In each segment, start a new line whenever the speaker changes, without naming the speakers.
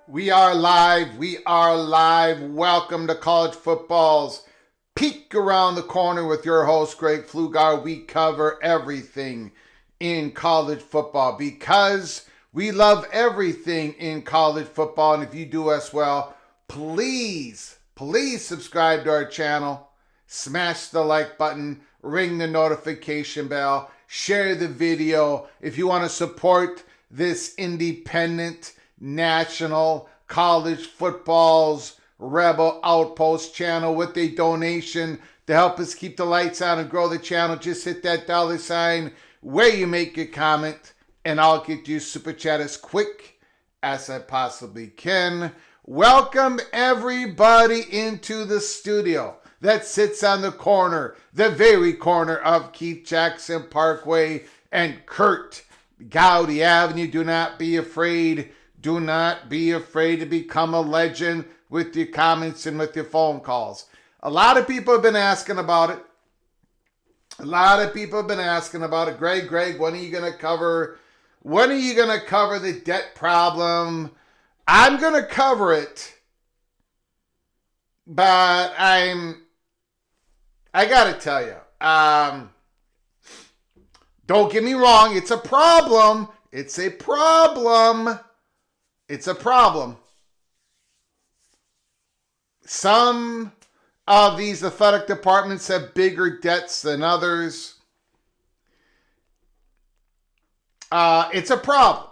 We are live. We are live. Welcome to College Football's Peek Around the Corner with your host, Greg Pflugar. We cover everything in college football because we love everything in college football. And if you do as well, please subscribe to our channel. Smash the like button. Ring the notification bell. Share the video. If you want to support this independent national college football's Rebel Outpost channel with a donation to help us keep the lights on and grow the channel, just hit that $ where you make your comment and I'll get you super chat as quick as I possibly can. Welcome everybody into the studio that sits on the corner, the very corner of Keith Jackson Parkway and Kurt Gowdy Avenue. Do not be afraid. Do not be afraid to become a legend with your comments and with your phone calls. A lot of people have been asking about it. Greg, when are you going to cover the debt problem? I'm going to cover it, but I got to tell you, don't get me wrong. It's a problem. Some of these athletic departments have bigger debts than others. It's a problem.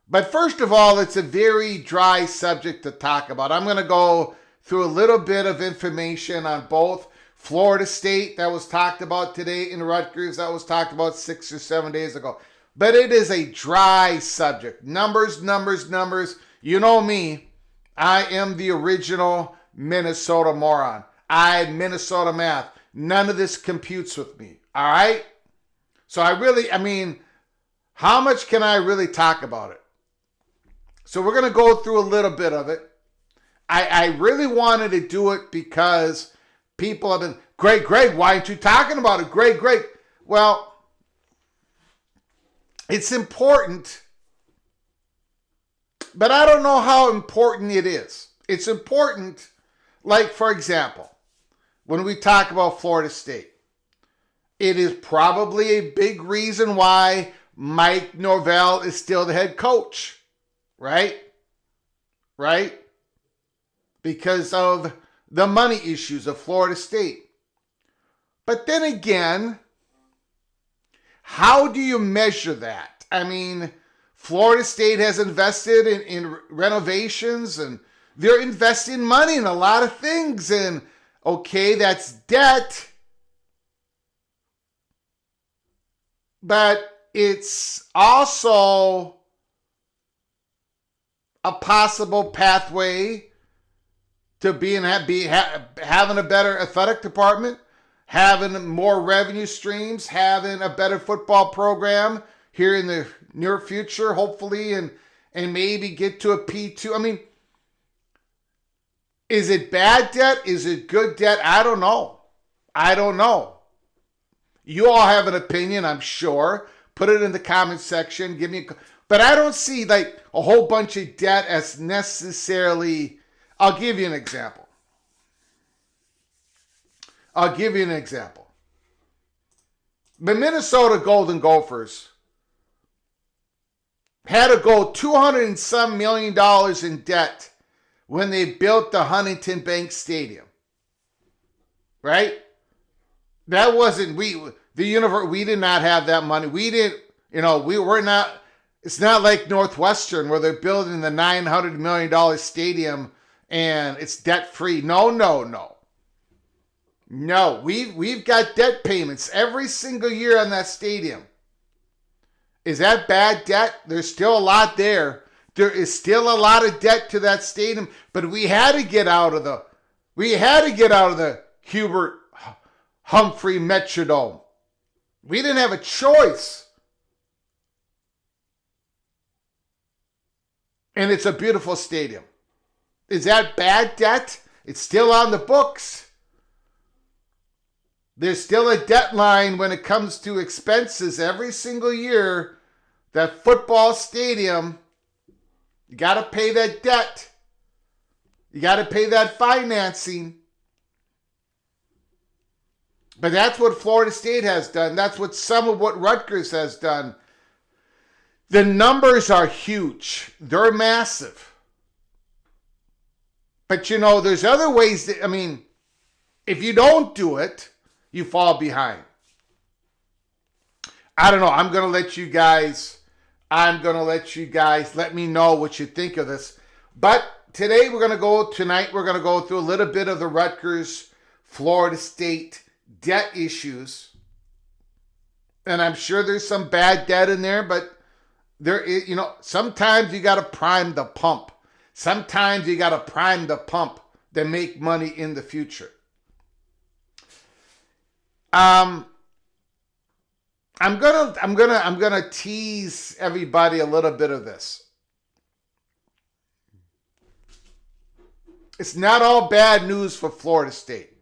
But first of all, it's a very dry subject to talk about. I'm going to go through a little bit of information on both Florida State that was talked about today and Rutgers that was talked about 6 or 7 days ago. But it is a dry subject. Numbers. You know me. I am the original Minnesota moron. Minnesota math. None of this computes with me. All right? So how much can I really talk about it? So we're going to go through a little bit of it. I really wanted to do it because people have been, Greg, why aren't you talking about it? Greg. Well, it's important, but I don't know how important it is. It's important, like, for example, when we talk about Florida State, it is probably a big reason why Mike Norvell is still the head coach, right? Right? Because of the money issues of Florida State. But then again, how do you measure that? I mean, Florida State has invested in renovations, and they're investing money in a lot of things. And okay, that's debt, but it's also a possible pathway to having a better athletic department, having more revenue streams, having a better football program here in the near future, hopefully, and maybe get to a P2. I mean, is it bad debt? Is it good debt? I don't know. You all have an opinion, I'm sure. Put it in the comment section. But I don't see like a whole bunch of debt as necessarily. I'll give you an example. The Minnesota Golden Gophers had to go $200 and some million in debt when they built the Huntington Bank Stadium. Right? That wasn't, we did not have that money. It's not like Northwestern where they're building the $900 million stadium and it's debt free. No, we've got debt payments every single year on that stadium. Is that bad debt? There's still a lot there. There is still a lot of debt to that stadium, but we had to get out of the Hubert Humphrey Metrodome. We didn't have a choice. And it's a beautiful stadium. Is that bad debt? It's still on the books. There's still a debt line when it comes to expenses every single year. That football stadium, you got to pay that debt. You got to pay that financing. But that's what Florida State has done. That's what some of what Rutgers has done. The numbers are huge. They're massive. But there's other ways if you don't do it, you fall behind. I don't know. I'm going to let you guys let me know what you think of this. But tonight we're going to go through a little bit of the Rutgers, Florida State debt issues. And I'm sure there's some bad debt in there, but there is, sometimes you got to prime the pump. Sometimes you got to prime the pump to make money in the future. I'm gonna tease everybody a little bit of this. It's not all bad news for Florida State.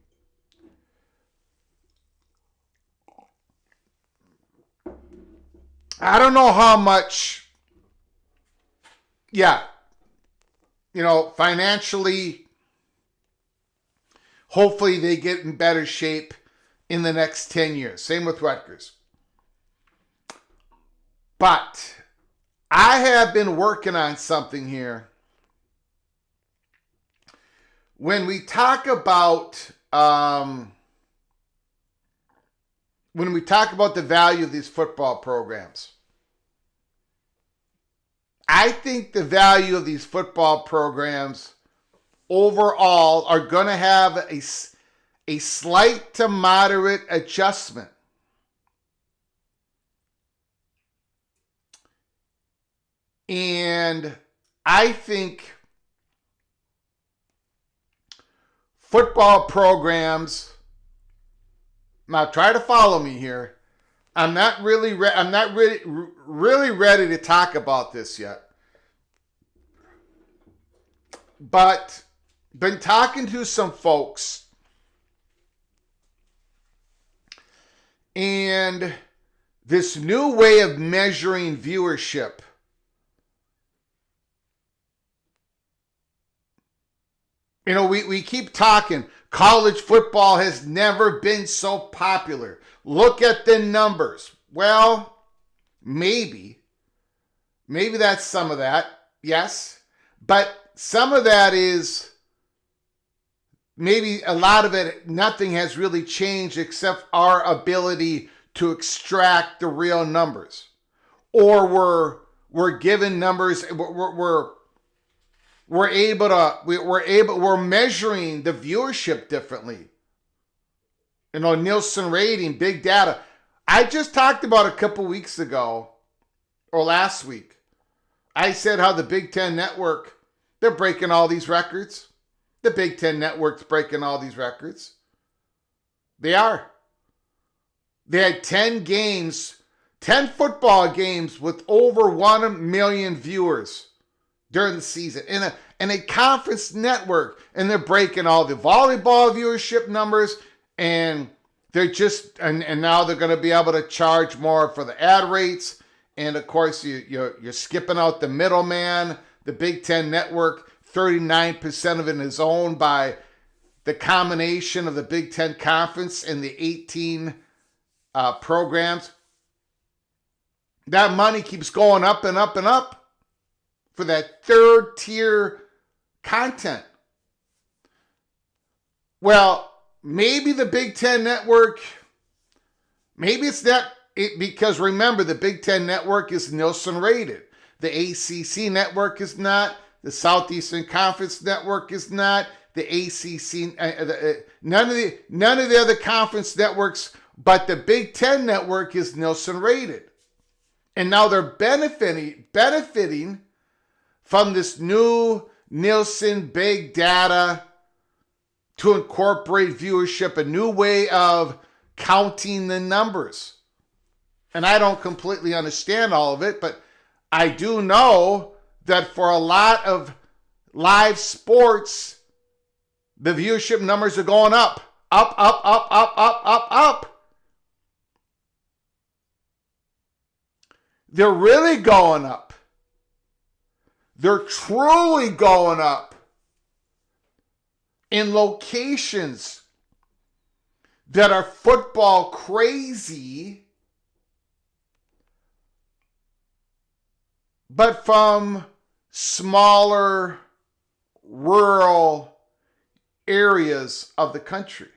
I don't know how much, financially, hopefully they get in better shape in the next 10 years. Same with Rutgers. But I have been working on something here. When we talk about the value of these football programs, I think the value of these football programs overall are going to have a slight to moderate adjustment. And I think football programs. Now try to follow me here. I'm not really ready to talk about this yet. But been talking to some folks, and this new way of measuring viewership we keep talking. College football has never been so popular. Look at the numbers. Well, maybe that's some of that. Yes. But some of that is maybe a lot of it, nothing has really changed except our ability to extract the real numbers. Or we're given numbers, we're measuring the viewership differently. Nielsen rating, big data. I just talked about a couple weeks ago, or last week. I said how the Big Ten Network, they're breaking all these records. The Big Ten Network's breaking all these records. They are. They had 10 football games with over 1 million viewers during the season in a conference network, and they're breaking all the volleyball viewership numbers, and they're just and now they're going to be able to charge more for the ad rates, and of course you're skipping out the middleman. The Big Ten Network, 39% of it is owned by the combination of the Big Ten Conference and the 18 programs. That money keeps going up and up and up for that third tier content. Well, maybe the Big Ten Network, maybe it's not it, because remember, the Big Ten Network is Nielsen rated. The ACC network is not. The Southeastern Conference network is not. The ACC, none of the other conference networks, but the Big Ten Network is Nielsen rated. And now they're benefiting from this new Nielsen big data to incorporate viewership, a new way of counting the numbers. And I don't completely understand all of it, but I do know that for a lot of live sports, the viewership numbers are going up. Up. They're really going up. They're truly going up in locations that are football crazy, but from smaller rural areas of the country.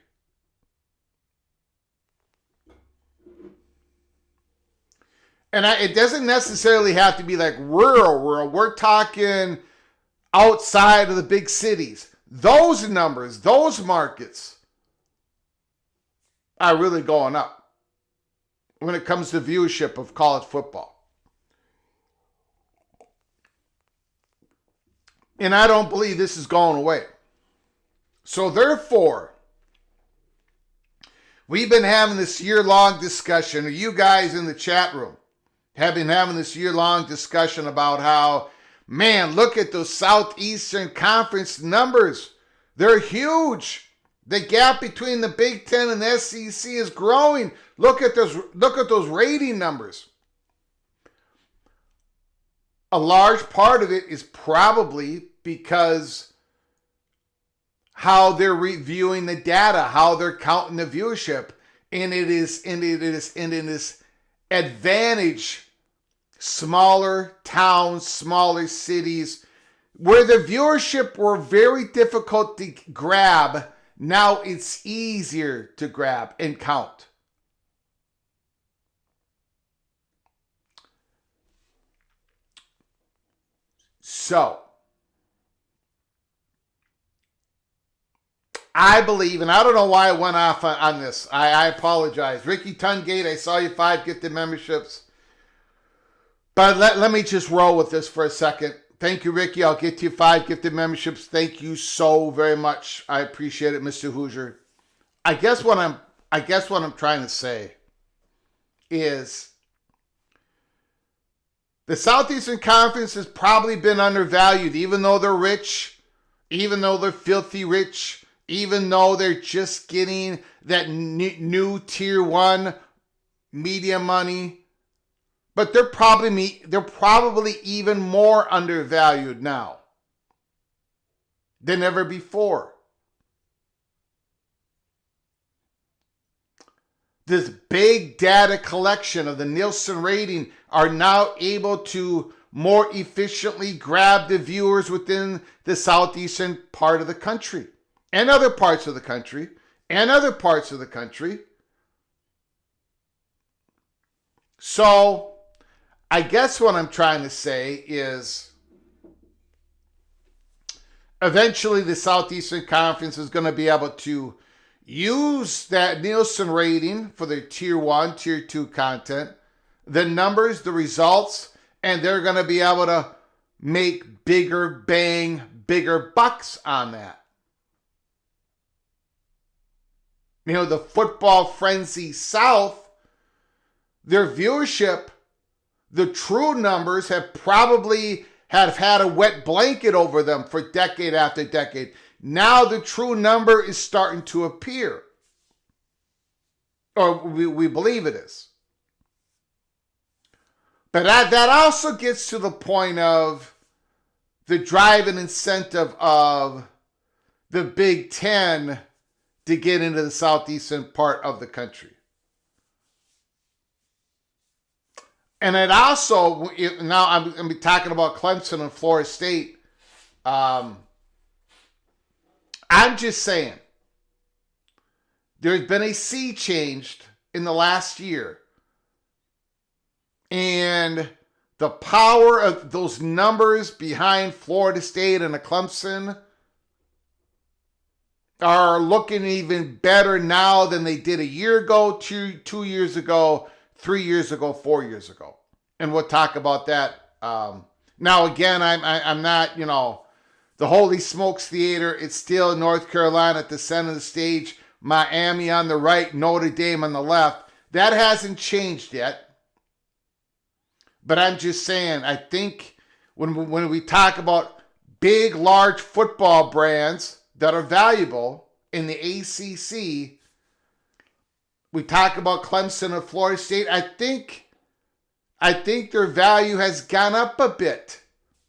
And it doesn't necessarily have to be like rural. We're talking outside of the big cities. Those numbers, those markets are really going up when it comes to viewership of college football. And I don't believe this is going away. So therefore, we've been having this year-long discussion, or you guys in the chat room have been having this year-long discussion about how, man, look at those Southeastern Conference numbers. They're huge. The gap between the Big Ten and the SEC is growing. Look at those rating numbers. A large part of it is probably because how they're reviewing the data, how they're counting the viewership, and it is advantage smaller towns, smaller cities, where the viewership were very difficult to grab. Now it's easier to grab and count. So, I believe, and I don't know why I went off on this. I apologize. Ricky Tungate, I saw you 5 gifted memberships. But let me just roll with this for a second. Thank you, Ricky. I'll get to you 5 gifted memberships. Thank you so very much. I appreciate it, Mr. Hoosier. I guess what I'm trying to say is the Southeastern Conference has probably been undervalued, even though they're rich, even though they're filthy rich, even though they're just getting that new tier 1 media money. But they're probably even more undervalued now than ever before. This big data collection of the Nielsen rating are now able to more efficiently grab the viewers within the southeastern part of the country and other parts of the country and other parts of the country. So I guess what I'm trying to say is eventually the Southeastern Conference is going to be able to use that Nielsen rating for their tier 1, tier 2 content, the numbers, the results, and they're going to be able to make bigger bucks on that. You know, the Football Frenzy South, their viewership, the true numbers have had a wet blanket over them for decade after decade. Now the true number is starting to appear. Or we believe it is. But that also gets to the point of the drive and incentive of the Big Ten to get into the southeastern part of the country. And it also, now I'm going to be talking about Clemson and Florida State. I'm just saying, there's been a sea changed in the last year. And the power of those numbers behind Florida State and a Clemson are looking even better now than they did a year ago, 2 years ago, 3 years ago, 4 years ago. And we'll talk about that. Now, again, I'm not, the Holy Smokes Theater. It's still North Carolina at the center of the stage. Miami on the right, Notre Dame on the left. That hasn't changed yet. But I'm just saying, I think when we talk about big, large football brands that are valuable in the ACC, we talk about Clemson and Florida State. I think their value has gone up a bit,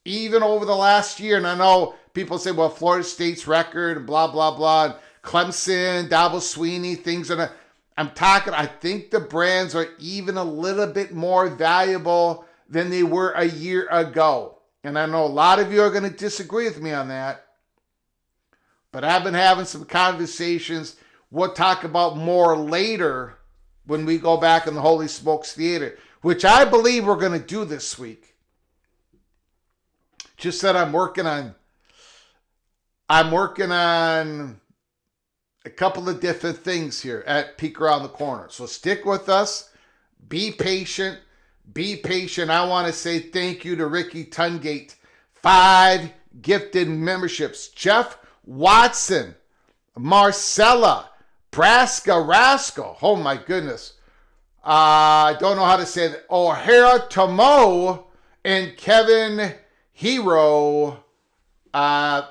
even over the last year. And I know people say, well, Florida State's record, and blah, blah, blah. And Clemson, Dabo Sweeney, things are not. I think the brands are even a little bit more valuable than they were a year ago. And I know a lot of you are going to disagree with me on that. But I've been having some conversations we'll talk about more later when we go back in the Holy Smokes Theater, which I believe we're going to do this week. Just that I'm working on a couple of different things here at Peek Around the Corner. So stick with us. Be patient. Be patient. I want to say thank you to Ricky Tungate. 5 gifted memberships. Jeff Watson, Marcella, Braska Rascal. Oh my goodness. I don't know how to say that. O'Hara Tomo and Kevin Hero.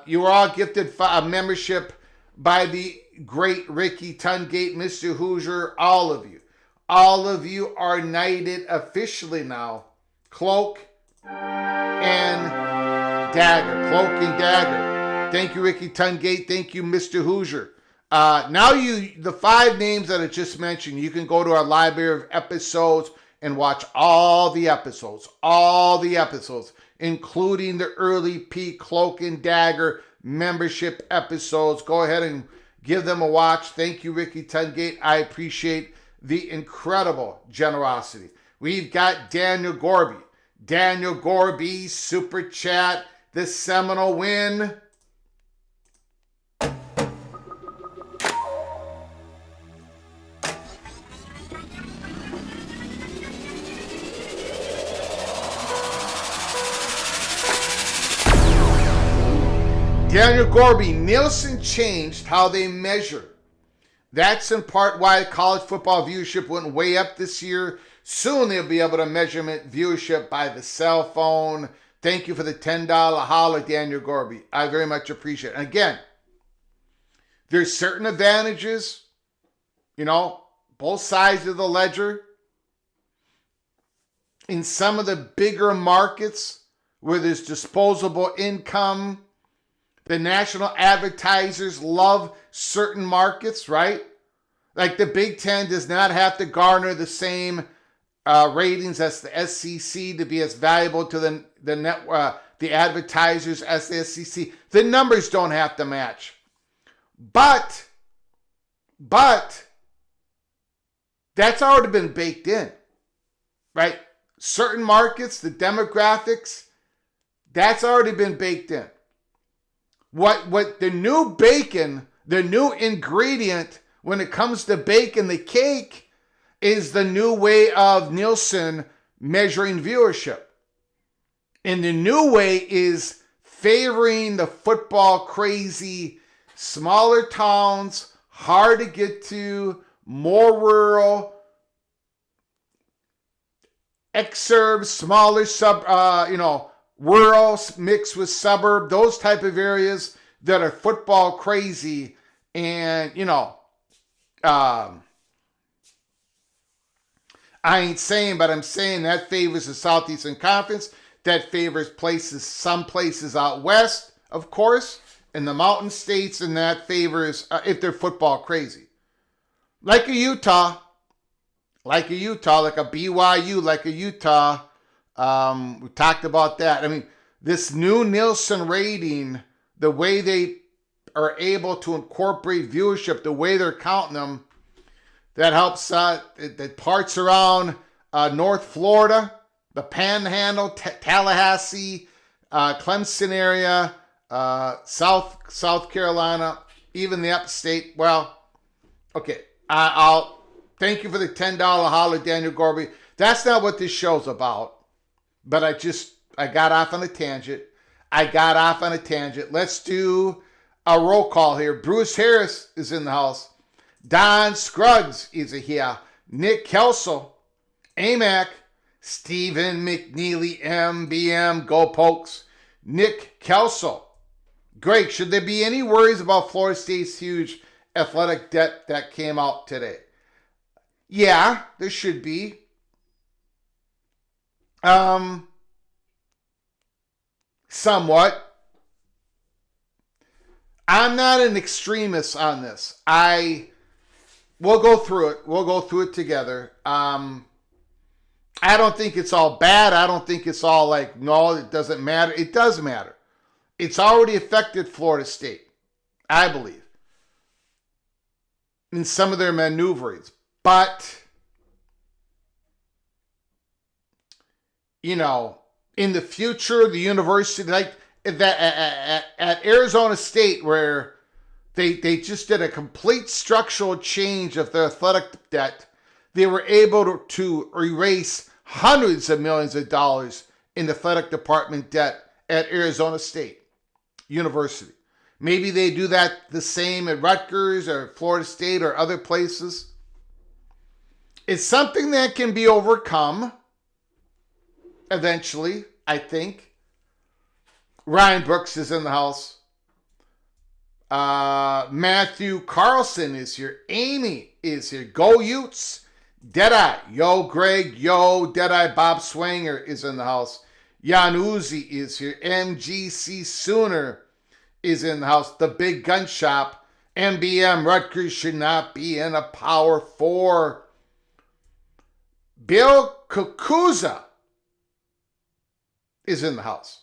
You were all gifted a membership by the great Ricky Tungate, Mr. Hoosier, all of you. All of you are knighted officially now. Cloak and Dagger. Cloak and Dagger. Thank you, Ricky Tungate. Thank you, Mr. Hoosier. Now the 5 names that I just mentioned, you can go to our library of episodes and watch all the episodes, including the early peak Cloak and Dagger membership episodes. Go ahead and give them a watch. Thank you, Ricky Tungate. I appreciate the incredible generosity. We've got Daniel Gorby. Daniel Gorby, Super Chat, the Seminole win. Daniel Gorby, Nielsen changed how they measure. That's in part why college football viewership went way up this year. Soon they'll be able to measure viewership by the cell phone. Thank you for the $10 holler, Daniel Gorby. I very much appreciate it. And again, there's certain advantages, both sides of the ledger. In some of the bigger markets where there's disposable income, the national advertisers love certain markets, right? Like the Big Ten does not have to garner the same ratings as the SEC to be as valuable to the advertisers as the SEC. The numbers don't have to match. But that's already been baked in, right? Certain markets, the demographics, that's already been baked in. What the new bacon, the new ingredient when it comes to baking the cake is the new way of Nielsen measuring viewership. And the new way is favoring the football crazy, smaller towns, hard to get to, more rural, exurbs, smaller rural mixed with suburb, those type of areas that are football crazy. And, I ain't saying, but I'm saying that favors the Southeastern Conference. That favors some places out west, of course, in the mountain states, and that favors if they're football crazy. Like a Utah, like a BYU, like a Utah. We talked about that. I mean, this new Nielsen rating, the way they are able to incorporate viewership, the way they're counting them, that helps the parts around North Florida, the Panhandle, Tallahassee, Clemson area, South Carolina, even the upstate. Well, okay, I'll thank you for the $10 holler, Daniel Gorby. That's not what this show's about. But I got off on a tangent. Let's do a roll call here. Bruce Harris is in the house. Don Scruggs is here. Nick Kelsel, AMAC, Stephen McNeely, MBM, Go Pokes. Nick Kelsel. Greg, should there be any worries about Florida State's huge athletic debt that came out today? Yeah, there should be. Somewhat. I'm not an extremist on this. We'll go through it. We'll go through it together. I don't think it's all bad. I don't think it's all like, no, it doesn't matter. It does matter. It's already affected Florida State, I believe, in some of their maneuverings. But, in the future, the university, like that at Arizona State, where they just did a complete structural change of their athletic debt, they were able to erase hundreds of millions of dollars in the athletic department debt at Arizona State University. Maybe they do that the same at Rutgers or Florida State or other places. It's something that can be overcome eventually, I think. Ryan Brooks is in the house. Matthew Carlson is here. Amy is here. Go Utes. Deadeye. Yo, Greg. Yo, Deadeye. Bob Swanger is in the house. Jan Uzi is here. MGC Sooner is in the house. The Big Gun Shop. MBM. Rutgers should not be in a Power 4. Bill Kukuza is in the house.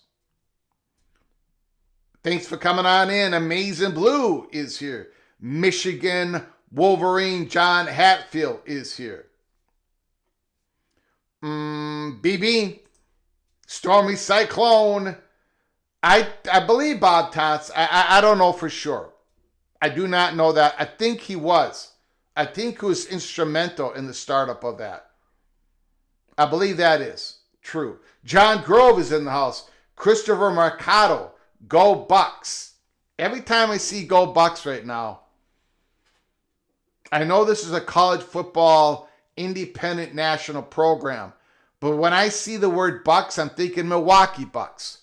Thanks for coming on in. Amazing Blue is here. Michigan Wolverine John Hatfield is here. BB Stormy Cyclone. I believe Bob Tots. I don't know for sure. I do not know that. I think he was. I think he was instrumental in the startup of that. I believe that is true. John Grove is in the house. Christopher Mercado. Go Bucks. Every time I see Go Bucks right now, I know this is a college football independent national program, but when I see the word Bucks, I'm thinking Milwaukee Bucks.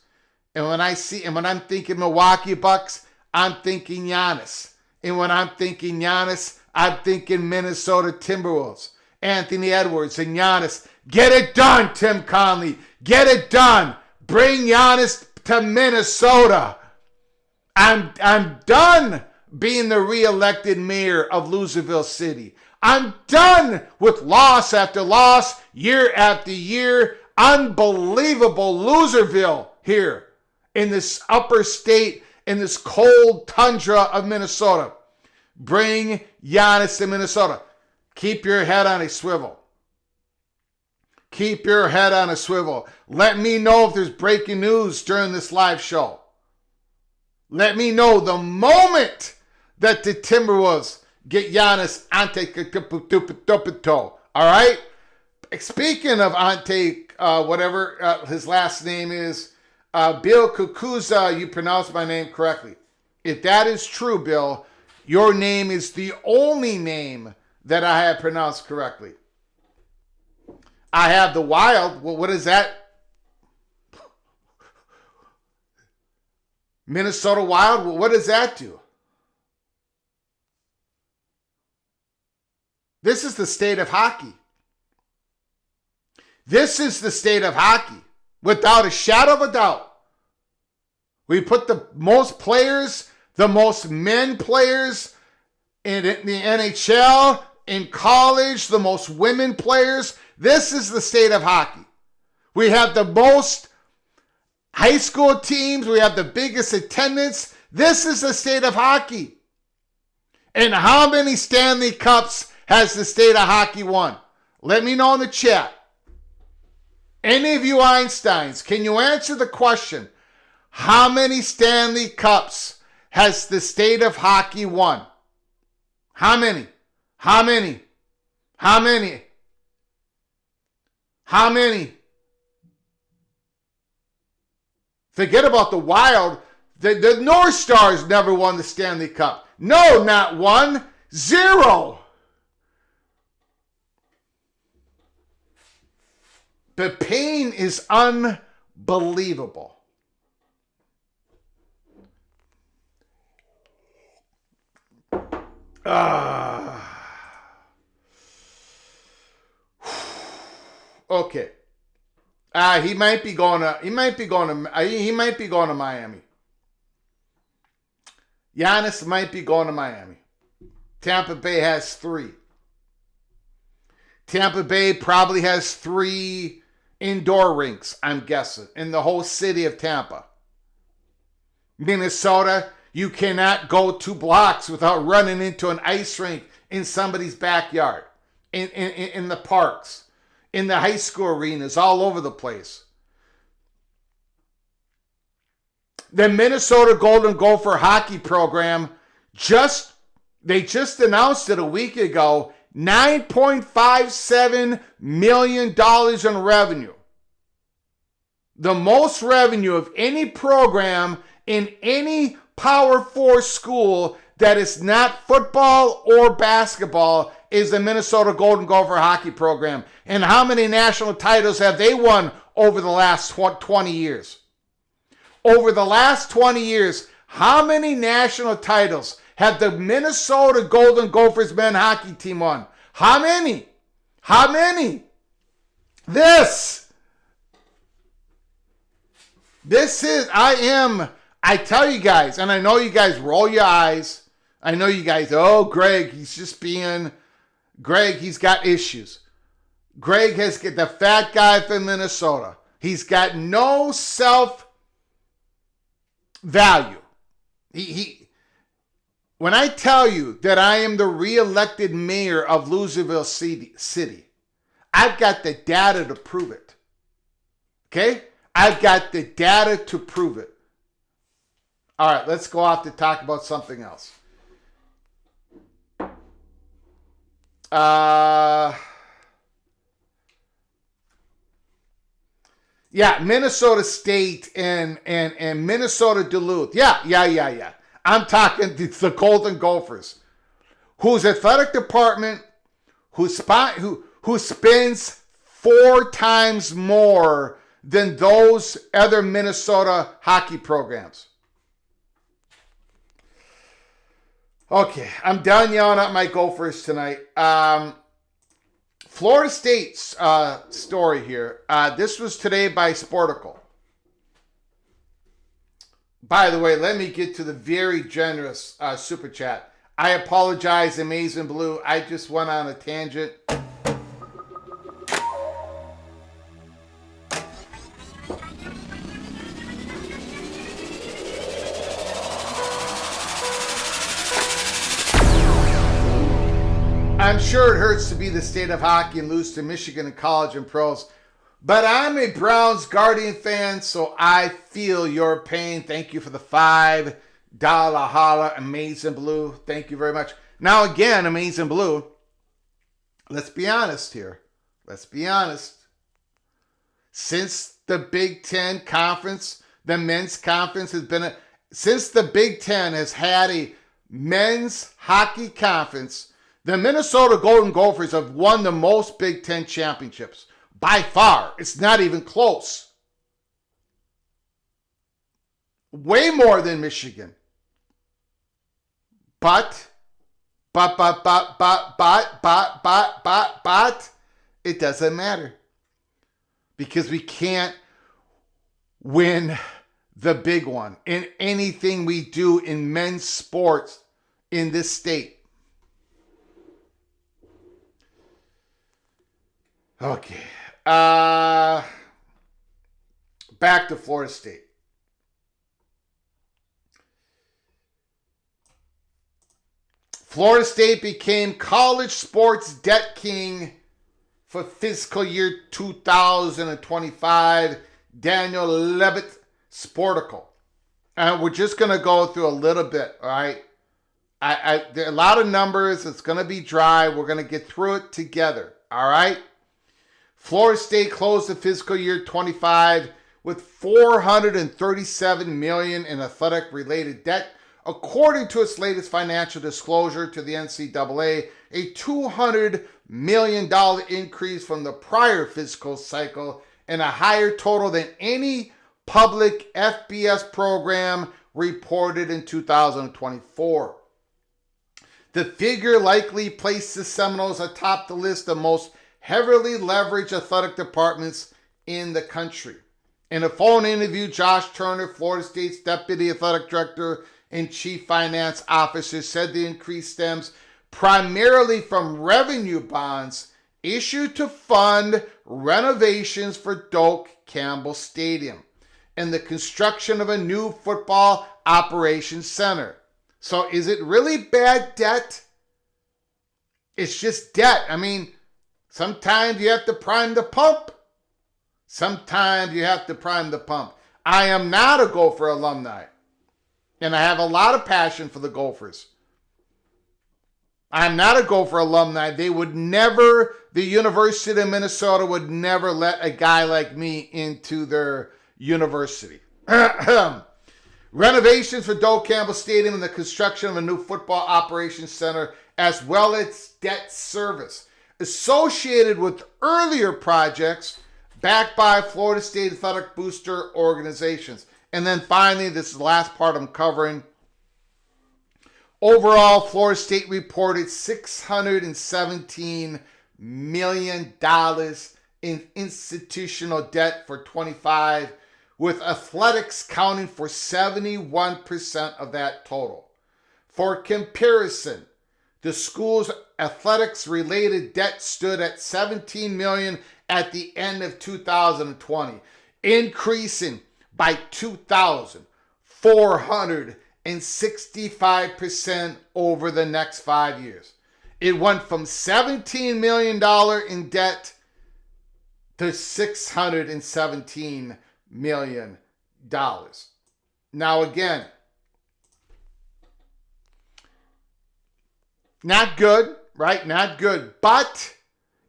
And when I'm thinking Milwaukee Bucks, I'm thinking Giannis. And when I'm thinking Giannis, I'm thinking Minnesota Timberwolves. Anthony Edwards and Giannis. Get it done, Tim Conley. Get it done. Bring Giannis to Minnesota. I'm done being the re-elected mayor of Loserville City. I'm done with loss after loss, year after year. Unbelievable Loserville here in this upper state, in this cold tundra of Minnesota. Bring Giannis to Minnesota. Keep your head on a swivel. Keep your head on a swivel. Let me know if there's breaking news during this live show. Let me know the moment that the Timberwolves get Giannis Antetokounmpo. All right? Speaking of Ante, whatever his last name is, Bill Kukuza, you pronounced my name correctly. If that is true, Bill, your name is the only name that I have pronounced correctly. I have the Wild. Well, what is that? Minnesota Wild? Well, what does that do? This is the state of hockey. This is the state of hockey. Without a shadow of a doubt. We put the most players, the most men players in the NHL, in college, the most women players. This is the state of hockey. We have the most high school teams. We have the biggest attendance. This is the state of hockey. And how many Stanley Cups has the state of hockey won? Let me know in the chat. Any of you Einsteins, can you answer the question? How many Stanley Cups has the state of hockey won? How many? How many? How many? How many? Forget about the Wild. The North Stars never won the Stanley Cup. No, not one. 0. The pain is unbelievable. Okay. He might be going to Miami. Giannis might be going to Miami. Tampa Bay has 3. Tampa Bay probably has 3 indoor rinks, I'm guessing, in the whole city of Tampa. Minnesota, you cannot go 2 blocks without running into an ice rink in somebody's backyard, in the parks, in the high school arenas, all over the place. The Minnesota Golden Gopher hockey program they just announced it a week ago, $9.57 million in revenue. The most revenue of any program in any Power 4 school that is not football or basketball is the Minnesota Golden Gopher hockey program. And how many national titles have they won over the last 20 years? Over the last 20 years, how many national titles have the Minnesota Golden Gophers men's hockey team won? How many? How many? I tell you guys, and I know you guys roll your eyes. I know you guys, Greg, he's got issues. Greg has got the fat guy from Minnesota. He's got no self-value. When I tell you that I am the re-elected mayor of Loserville City, I've got the data to prove it. Okay? I've got the data to prove it. All right, let's go off to talk about something else. Yeah, Minnesota State and Minnesota Duluth. Yeah. I'm talking the Golden Gophers, whose athletic department, who spends 4 times more than those other Minnesota hockey programs. Okay, I'm done yelling at my Gophers tonight. Florida State's story here. This was today by Sporticle. By the way, let me get to the very generous super chat. I apologize, Amazing Blue. I just went on a tangent. I'm sure it hurts to be the state of hockey and lose to Michigan in college and pros, but I'm a Browns Guardian fan, so I feel your pain. Thank you for the $5 holla, Amazing Blue. Thank you very much. Now again, Amazing Blue, let's be honest here. Let's be honest. Since the Big Ten Conference, the men's conference since the Big Ten has had a men's hockey conference, the Minnesota Golden Gophers have won the most Big Ten championships. By far. It's not even close. Way more than Michigan. But, it doesn't matter. Because we can't win the big one in anything we do in men's sports in this state. Okay. Back to Florida State. Florida State became college sports debt king for fiscal year 2025. Daniel Levitt, Sporticle. And we're just going to go through a little bit, all right? There are a lot of numbers. It's going to be dry. We're going to get through it together, all right? Florida State closed the fiscal year 25 with $437 million in athletic-related debt, according to its latest financial disclosure to the NCAA, a $200 million increase from the prior fiscal cycle and a higher total than any public FBS program reported in 2024. The figure likely placed the Seminoles atop the list of most heavily leveraged athletic departments in the country. In a phone interview, Josh Turner, Florida State's Deputy Athletic Director and Chief Finance Officer, said the increase stems primarily from revenue bonds issued to fund renovations for Doak Campbell Stadium and the construction of a new football operations center. So is it really bad debt? It's just debt. I mean, sometimes you have to prime the pump. Sometimes you have to prime the pump. I am not a Gopher alumni, and I have a lot of passion for the Gophers. I'm not a Gopher alumni. They would never, the University of Minnesota would never let a guy like me into their university. Renovations for Doak Campbell Stadium and the construction of a new football operations center, as well as debt service associated with earlier projects backed by Florida State athletic booster organizations. And then finally, this is the last part I'm covering. Overall, Florida State reported $617 million in institutional debt for 25, with athletics counting for 71% of that total. For comparison, the school's athletics-related debt stood at $17 million at the end of 2020, increasing by 2,465% over the next 5 years. It went from $17 million in debt to $617 million. Now again, not good, right? Not good. But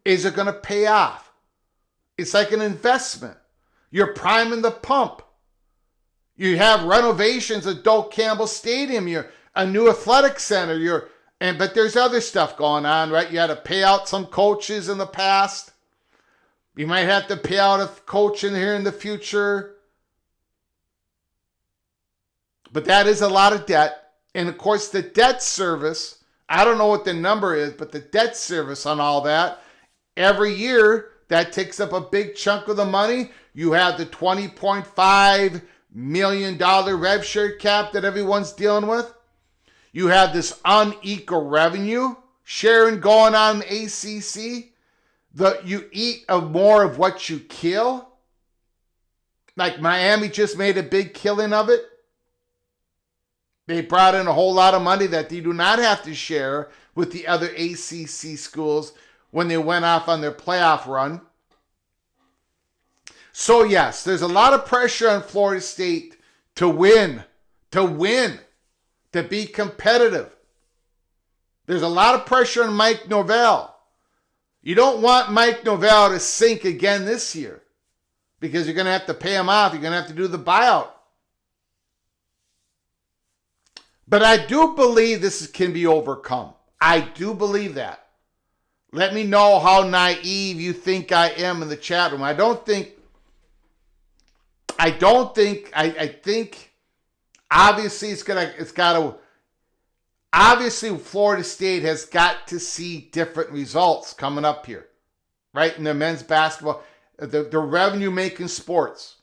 is it going to pay off? It's like an investment. You're priming the pump. You have renovations at Doak Campbell Stadium. You're a new athletic center. But there's other stuff going on, right? You had to pay out some coaches in the past. You might have to pay out a coach in here in the future. But that is a lot of debt. And of course, the debt service, I don't know what the number is, but the debt service on all that, every year, that takes up a big chunk of the money. You have the $20.5 million rev share cap that everyone's dealing with. You have this unequal revenue sharing going on in the ACC. You eat more of what you kill. Like Miami just made a big killing of it. They brought in a whole lot of money that they do not have to share with the other ACC schools when they went off on their playoff run. So yes, there's a lot of pressure on Florida State to win, to be competitive. There's a lot of pressure on Mike Norvell. You don't want Mike Norvell to sink again this year because you're going to have to pay him off. You're going to have to do the buyout. But I do believe this can be overcome. I do believe that. Let me know how naive you think I am in the chat room. I think obviously obviously Florida State has got to see different results coming up here, right? In the men's basketball, the revenue making sports.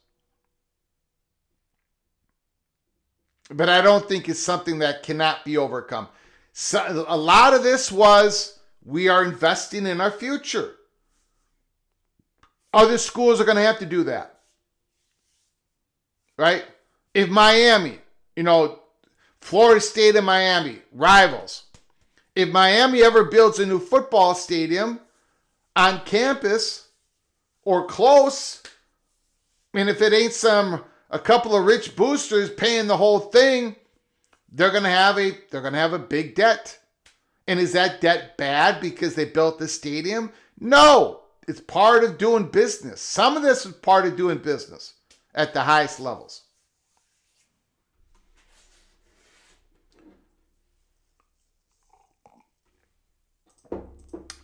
But I don't think it's something that cannot be overcome. So a lot of this was we are investing in our future. Other schools are going to have to do that. Right? If Miami, Florida State and Miami, rivals. If Miami ever builds a new football stadium on campus or close, and if it ain't a couple of rich boosters paying the whole thing, they're going to have a big debt. And is that debt bad because they built the stadium? No, it's part of doing business. Some of this is part of doing business at the highest levels.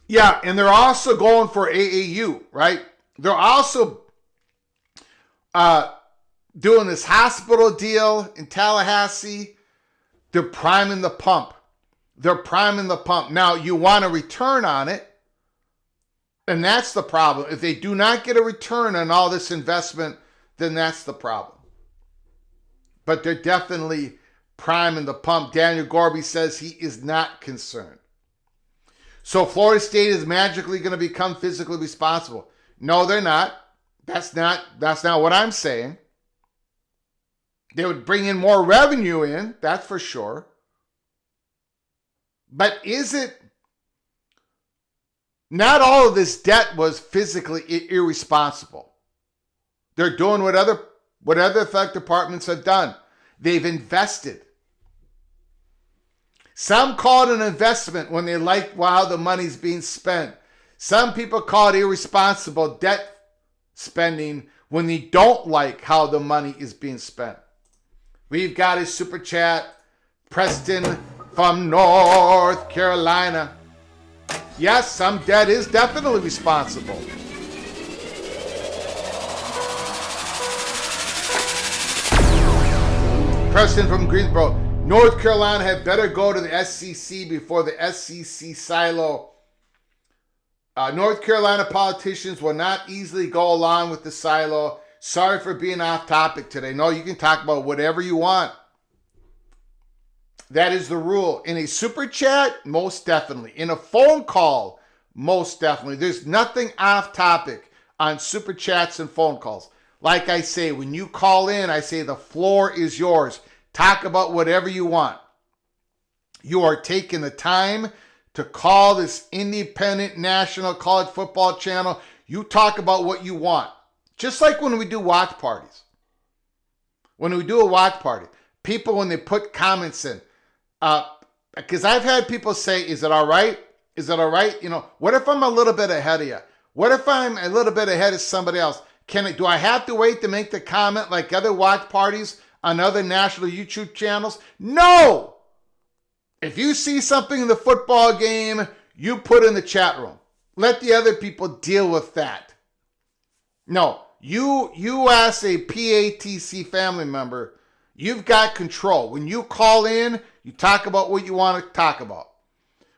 Yeah, and they're also going for AAU, right? They're also doing this hospital deal in Tallahassee. They're priming the pump. Now, you want a return on it, and that's the problem. If they do not get a return on all this investment, then that's the problem. But they're definitely priming the pump. Daniel Gorby says he is not concerned. So Florida State is magically going to become physically responsible. No, they're not. That's not what I'm saying. They would bring in more revenue in, that's for sure. But is it? Not all of this debt was physically irresponsible. They're doing what other athletic departments have done. They've invested. Some call it an investment when they like how the money's being spent. Some people call it irresponsible debt spending when they don't like how the money is being spent. We've got a super chat. Preston from North Carolina. Yes, some debt is definitely responsible. Preston from Greensboro. North Carolina had better go to the SEC before the SEC silo. North Carolina politicians will not easily go along with the silo. Sorry for being off topic today. No, you can talk about whatever you want. That is the rule. In a super chat, most definitely. In a phone call, most definitely. There's nothing off topic on super chats and phone calls. Like I say, when you call in, I say the floor is yours. Talk about whatever you want. You are taking the time to call this independent national college football channel. You talk about what you want. Just like when we do watch parties. When we do a watch party, people, when they put comments in, because I've had people say, is it all right? Is it all right? What if I'm a little bit ahead of you? What if I'm a little bit ahead of somebody else? Do I have to wait to make the comment like other watch parties on other national YouTube channels? No! If you see something in the football game, you put in the chat room. Let the other people deal with that. No, you as a PATC family member, you've got control. When you call in, you talk about what you want to talk about.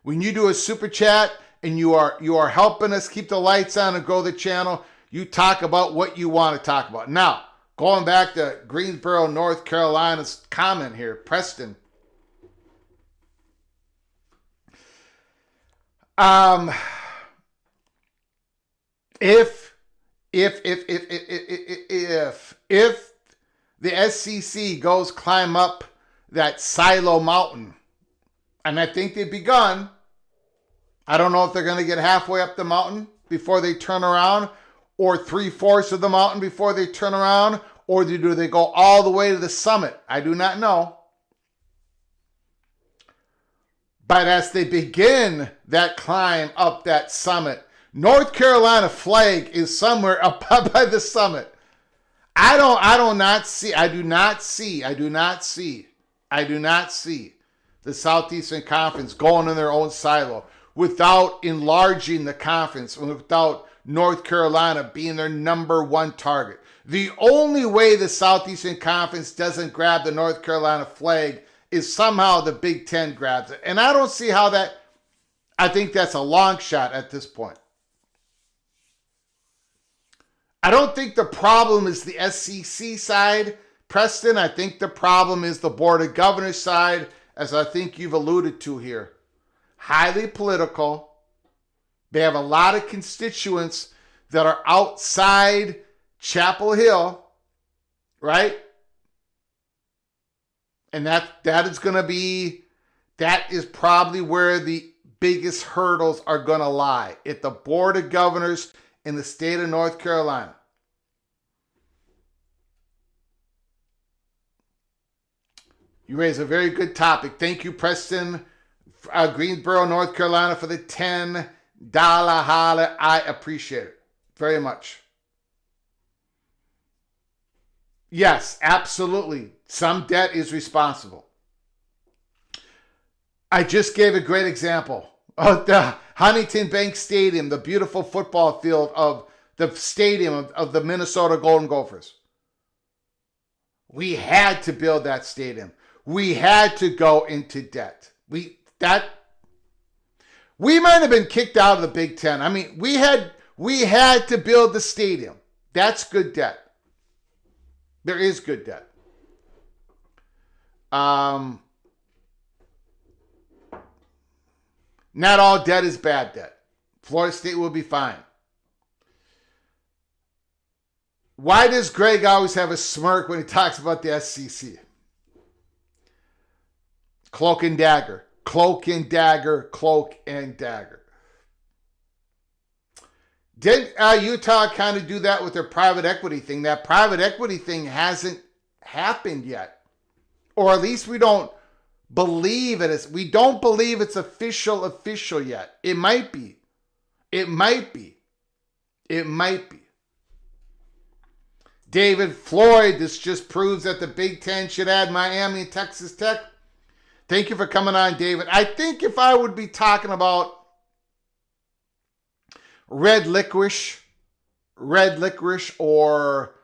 When you do a super chat and you are helping us keep the lights on and grow the channel, you talk about what you want to talk about. Now, going back to Greensboro, North Carolina's comment here, Preston. If the SEC goes climb up that silo mountain, and I think they've begun, I don't know if they're going to get halfway up the mountain before they turn around, or 3/4 of the mountain before they turn around, or do they go all the way to the summit? I do not know. But as they begin that climb up that summit, North Carolina flag is somewhere up by the summit. I do not see the Southeastern Conference going in their own silo without enlarging the conference, without North Carolina being their number one target. The only way the Southeastern Conference doesn't grab the North Carolina flag is somehow the Big Ten grabs it. And I don't see how that, I think that's a long shot at this point. I don't think the problem is the SEC side, Preston. I think the problem is the Board of Governors side, as I think you've alluded to here. Highly political. They have a lot of constituents that are outside Chapel Hill, right? And that is probably where the biggest hurdles are going to lie, at the Board of Governors in the state of North Carolina. You raise a very good topic. Thank you, Preston, Greensboro, North Carolina, for the $10 holla. I appreciate it very much. Yes, absolutely. Some debt is responsible. I just gave a great example of the Huntington Bank Stadium, the beautiful football field of the stadium of the Minnesota Golden Gophers. We had to build that stadium. We had to go into debt. We might have been kicked out of the Big Ten. I mean, we had to build the stadium. That's good debt. There is good debt. Not all debt is bad debt. Florida State will be fine. Why does Greg always have a smirk when he talks about the SEC? Cloak and dagger. Cloak and dagger. Cloak and dagger. Did Utah kind of do that with their private equity thing? That private equity thing hasn't happened yet. Or at least we don't believe it is. We don't believe it's official yet. It might be. It might be. It might be. David Floyd, this just proves that the Big Ten should add Miami and Texas Tech. Thank you for coming on, David. I think if I would be talking about red licorice, or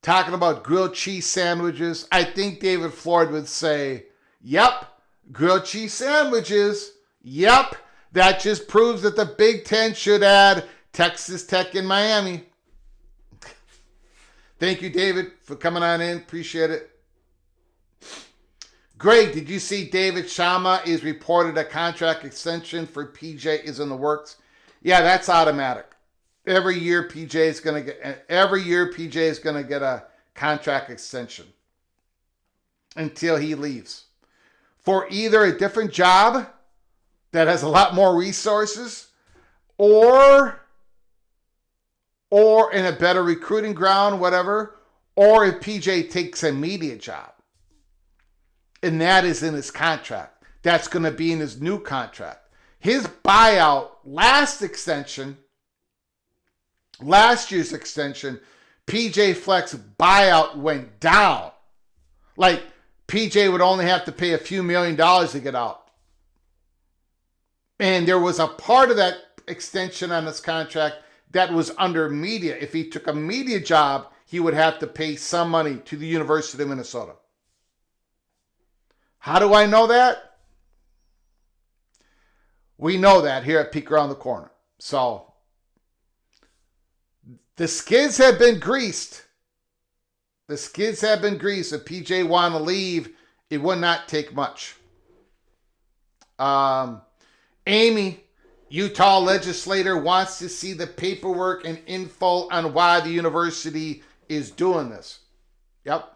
talking about grilled cheese sandwiches, I think David Floyd would say, yep, grilled cheese sandwiches. Yep, that just proves that the Big Ten should add Texas Tech and Miami. Thank you, David, for coming on in. Appreciate it. Greg, did you see David Shama is reported a contract extension for PJ is in the works? Yeah, that's automatic. Every year PJ is going to get a contract extension until he leaves for either a different job that has a lot more resources or in a better recruiting ground, whatever, or if PJ takes an immediate job. And that is in his contract. That's going to be in his new contract. His buyout, last year's extension, PJ Fleck's buyout went down. Like, PJ would only have to pay a few $1,000,000 to get out. And there was a part of that extension on his contract that was under media. If he took a media job, he would have to pay some money to the University of Minnesota. How do I know that? We know that here at Peek Around the Corner. So, the skids have been greased. The skids have been greased. If PJ want to leave, it would not take much. Amy, Utah legislator, wants to see the paperwork and info on why the university is doing this. Yep.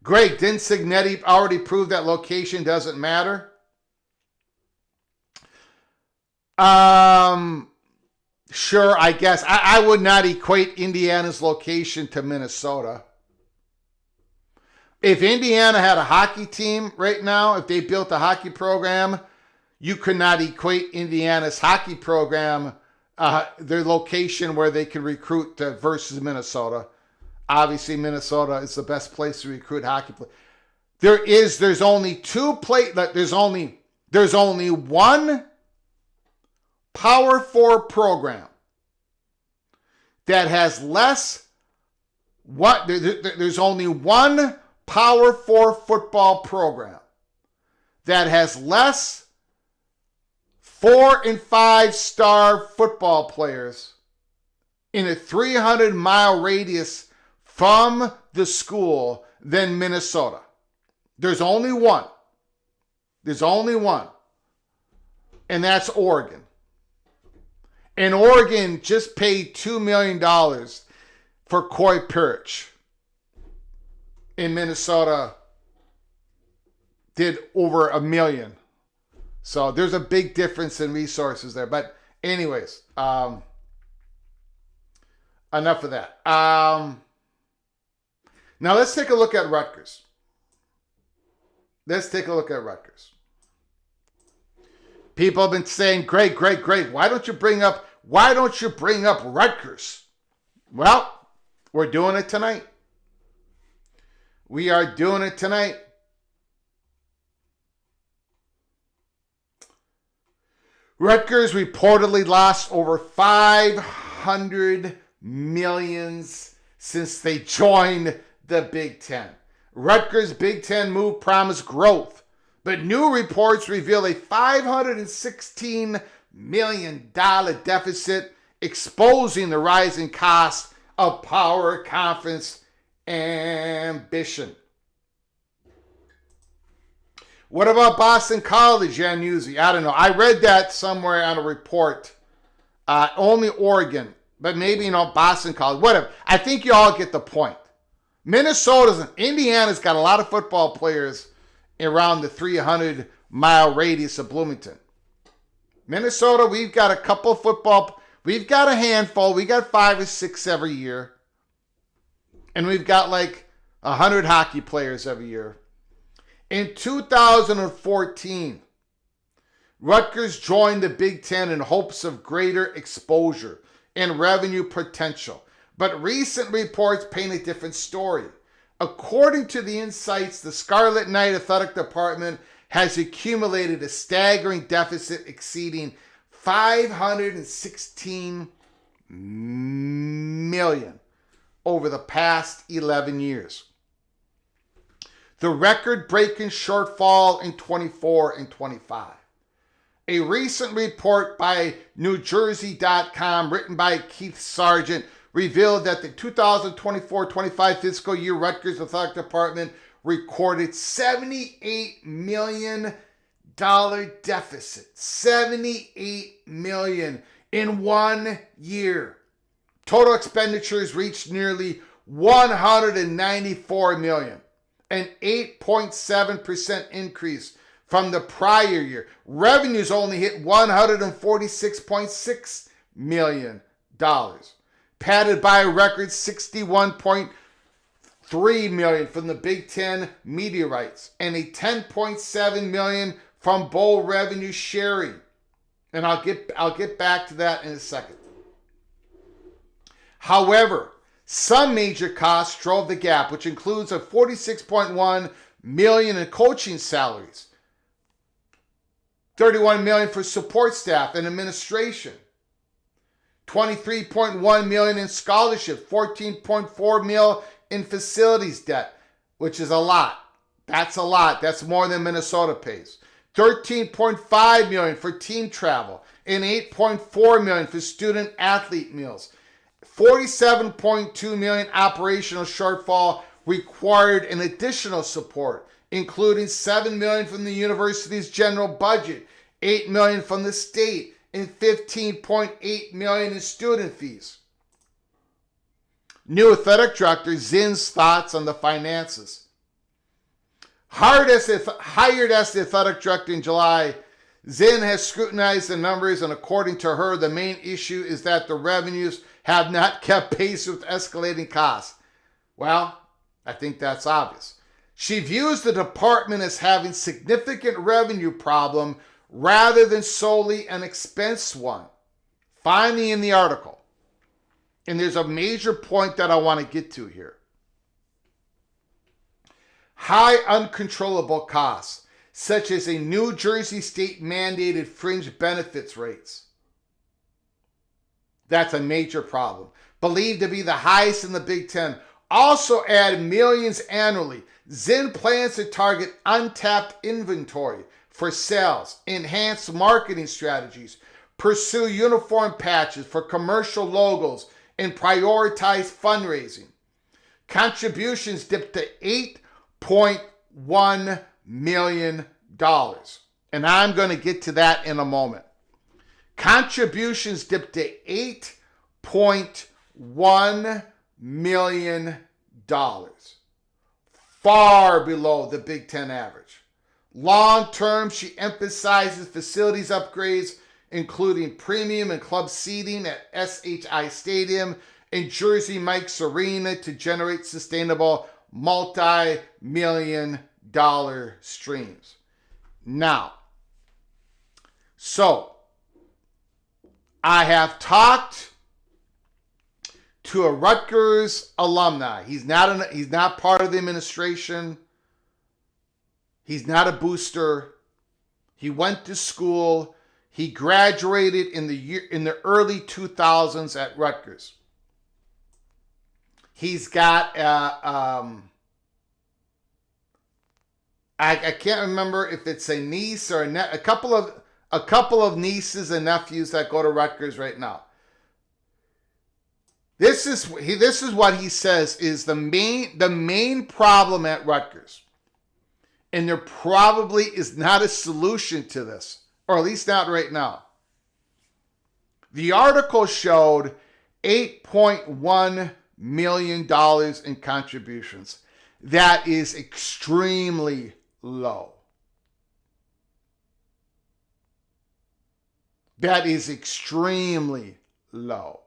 Greg, didn't Signetti already prove that location doesn't matter? Sure, I guess. I would not equate Indiana's location to Minnesota. If Indiana had a hockey team right now, if they built a hockey program, you could not equate Indiana's hockey program, their location where they can recruit versus Minnesota. Obviously, Minnesota is the best place to recruit hockey players. There's only one Power 4 program that has less. There's only one Power 4 football program that has less 4- and 5-star football players in a 300-mile radius from the school than Minnesota. There's only one. And that's Oregon. And Oregon just paid $2 million for Coy Pirich. In Minnesota, did over $1 million. So there's a big difference in resources there. But anyways, enough of that. Now let's take a look at Rutgers. People have been saying, Greg, why don't you bring up Rutgers? Well, we're doing it tonight. We are doing it tonight. Rutgers reportedly lost over $500 million since they joined the Big Ten. Rutgers' Big Ten move promised growth, but new reports reveal a $516 million deficit, exposing the rising cost of Power Conference ambition. What about Boston College, Januzzi? I don't know. I read that somewhere on a report. Only Oregon, but maybe, Boston College. Whatever. I think you all get the point. Indiana's got a lot of football players around the 300-mile radius of Bloomington. Minnesota, we've got a couple of football. We've got a handful. We got 5 or 6 every year. And we've got like 100 hockey players every year. In 2014, Rutgers joined the Big Ten in hopes of greater exposure and revenue potential. But recent reports paint a different story. According to the insights, the Scarlet Knight Athletic Department has accumulated a staggering deficit exceeding $516 million over the past 11 years. The record-breaking shortfall in 24 and 25. A recent report by NewJersey.com written by Keith Sargent revealed that the 2024-25 fiscal year Rutgers Athletic Department recorded $78 million deficit. $78 million in 1 year. Total expenditures reached nearly $194 million, an 8.7% increase from the prior year. Revenues only hit $146.6 million, padded by a record $61.3 million from the Big Ten media rights and a $10.7 million from bowl revenue sharing. And I'll get back to that in a second. However, some major costs drove the gap, which includes a $46.1 million in coaching salaries, $31 million for support staff and administration, $23.1 million in scholarships, $14.4 million in facilities debt, which is a lot. That's a lot. That's more than Minnesota pays. $13.5 million for team travel and $8.4 million for student athlete meals. $47.2 million operational shortfall required an additional support, including $7 million from the university's general budget, $8 million from the state, and $15.8 million in student fees. New athletic director Zinn's thoughts on the finances. Hired as the athletic director in July, Zinn has scrutinized the numbers, and according to her, the main issue is that the revenues have not kept pace with escalating costs. Well, I think that's obvious. She views the department as having significant revenue problem rather than solely an expense one. Finally, in the article, and there's a major point that I want to get to here. High uncontrollable costs, such as a New Jersey state mandated fringe benefits rates. That's a major problem. Believed to be the highest in the Big Ten. Also add millions annually. Zinn plans to target untapped inventory for sales, enhance marketing strategies, pursue uniform patches for commercial logos, and prioritize fundraising. Contributions dipped to $8.1 million. And I'm going to get to that in a moment. Contributions dipped to $8.1 million. Far below the Big Ten average. Long term, she emphasizes facilities upgrades, including premium and club seating at SHI Stadium and Jersey Mike's Arena to generate sustainable multi-million-dollar streams. Now, so I have talked to a Rutgers alumni. He's not part of the administration. He's not a booster. He went to school. He graduated in the early 2000s at Rutgers. He's got I can't remember if it's a niece or a couple of nieces and nephews that go to Rutgers right now. This is what he says is the main problem at Rutgers. And there probably is not a solution to this, or at least not right now. The article showed $8.1 million in contributions. That is extremely low. That is extremely low.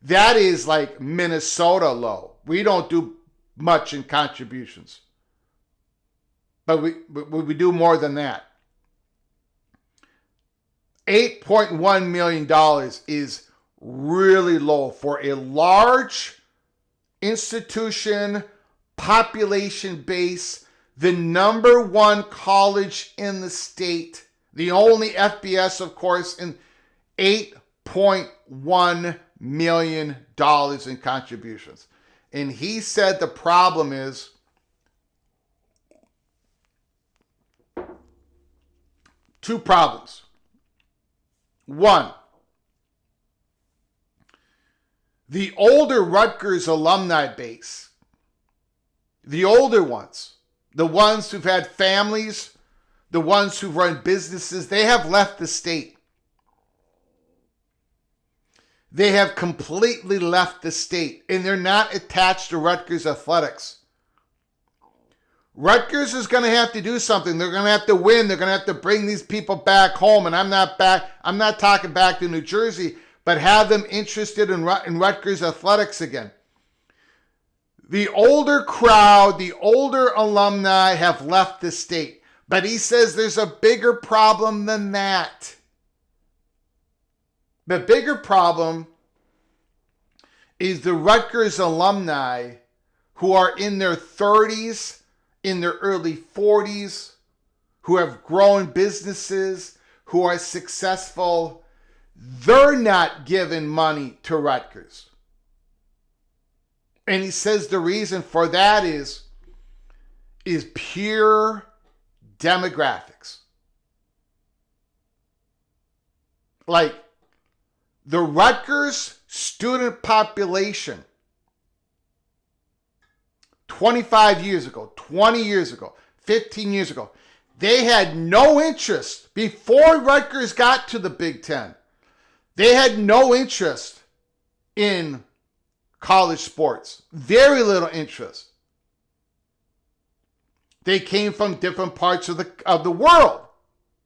That is like Minnesota low. We don't do much in contributions. But we do more than that. $8.1 million is really low for a large institution, population base, the number one college in the state, the only FBS, of course, and $8.1 million in contributions. And he said the problem is two problems. One, the older Rutgers alumni base, the older ones, the ones who've had families, the ones who've run businesses, they have left the state. They have completely left the state, and they're not attached to Rutgers athletics. Rutgers is going to have to do something. They're going to have to win. They're going to have to bring these people back home. And I'm not talking back to New Jersey, but have them interested in Rutgers athletics again. The older crowd, the older alumni have left the state. But he says there's a bigger problem than that. The bigger problem is the Rutgers alumni who are in their 30s, in their early 40s, who have grown businesses, who are successful. They're not giving money to Rutgers. And he says the reason for that is pure demographics. Like the Rutgers student population 25 years ago, 20 years ago, 15 years ago, they had no interest before Rutgers got to the Big Ten. They had no interest in college sports. Very little interest. They came from different parts of the world.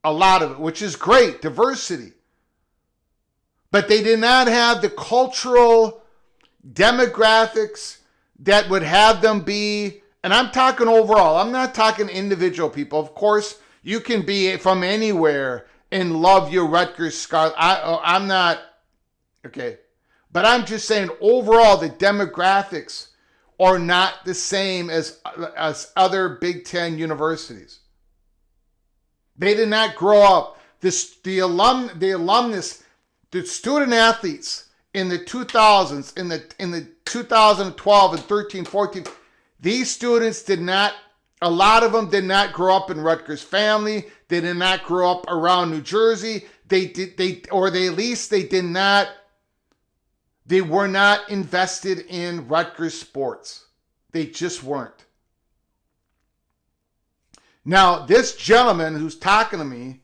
A lot of it, which is great, diversity. But they did not have the cultural demographics that would have them be, and I'm talking overall, I'm not talking individual people. Of course, you can be from anywhere and love your Rutgers Scarlet. I'm not, okay. But I'm just saying overall, the demographics are not the same as other Big Ten universities. They did not grow up. The alumnus, the student athletes in the 2000s, in the 2012 and 13, 14, these students did not, a lot of them did not grow up in Rutgers family. They did not grow up around New Jersey. They were not invested in Rutgers sports. They just weren't. Now, this gentleman who's talking to me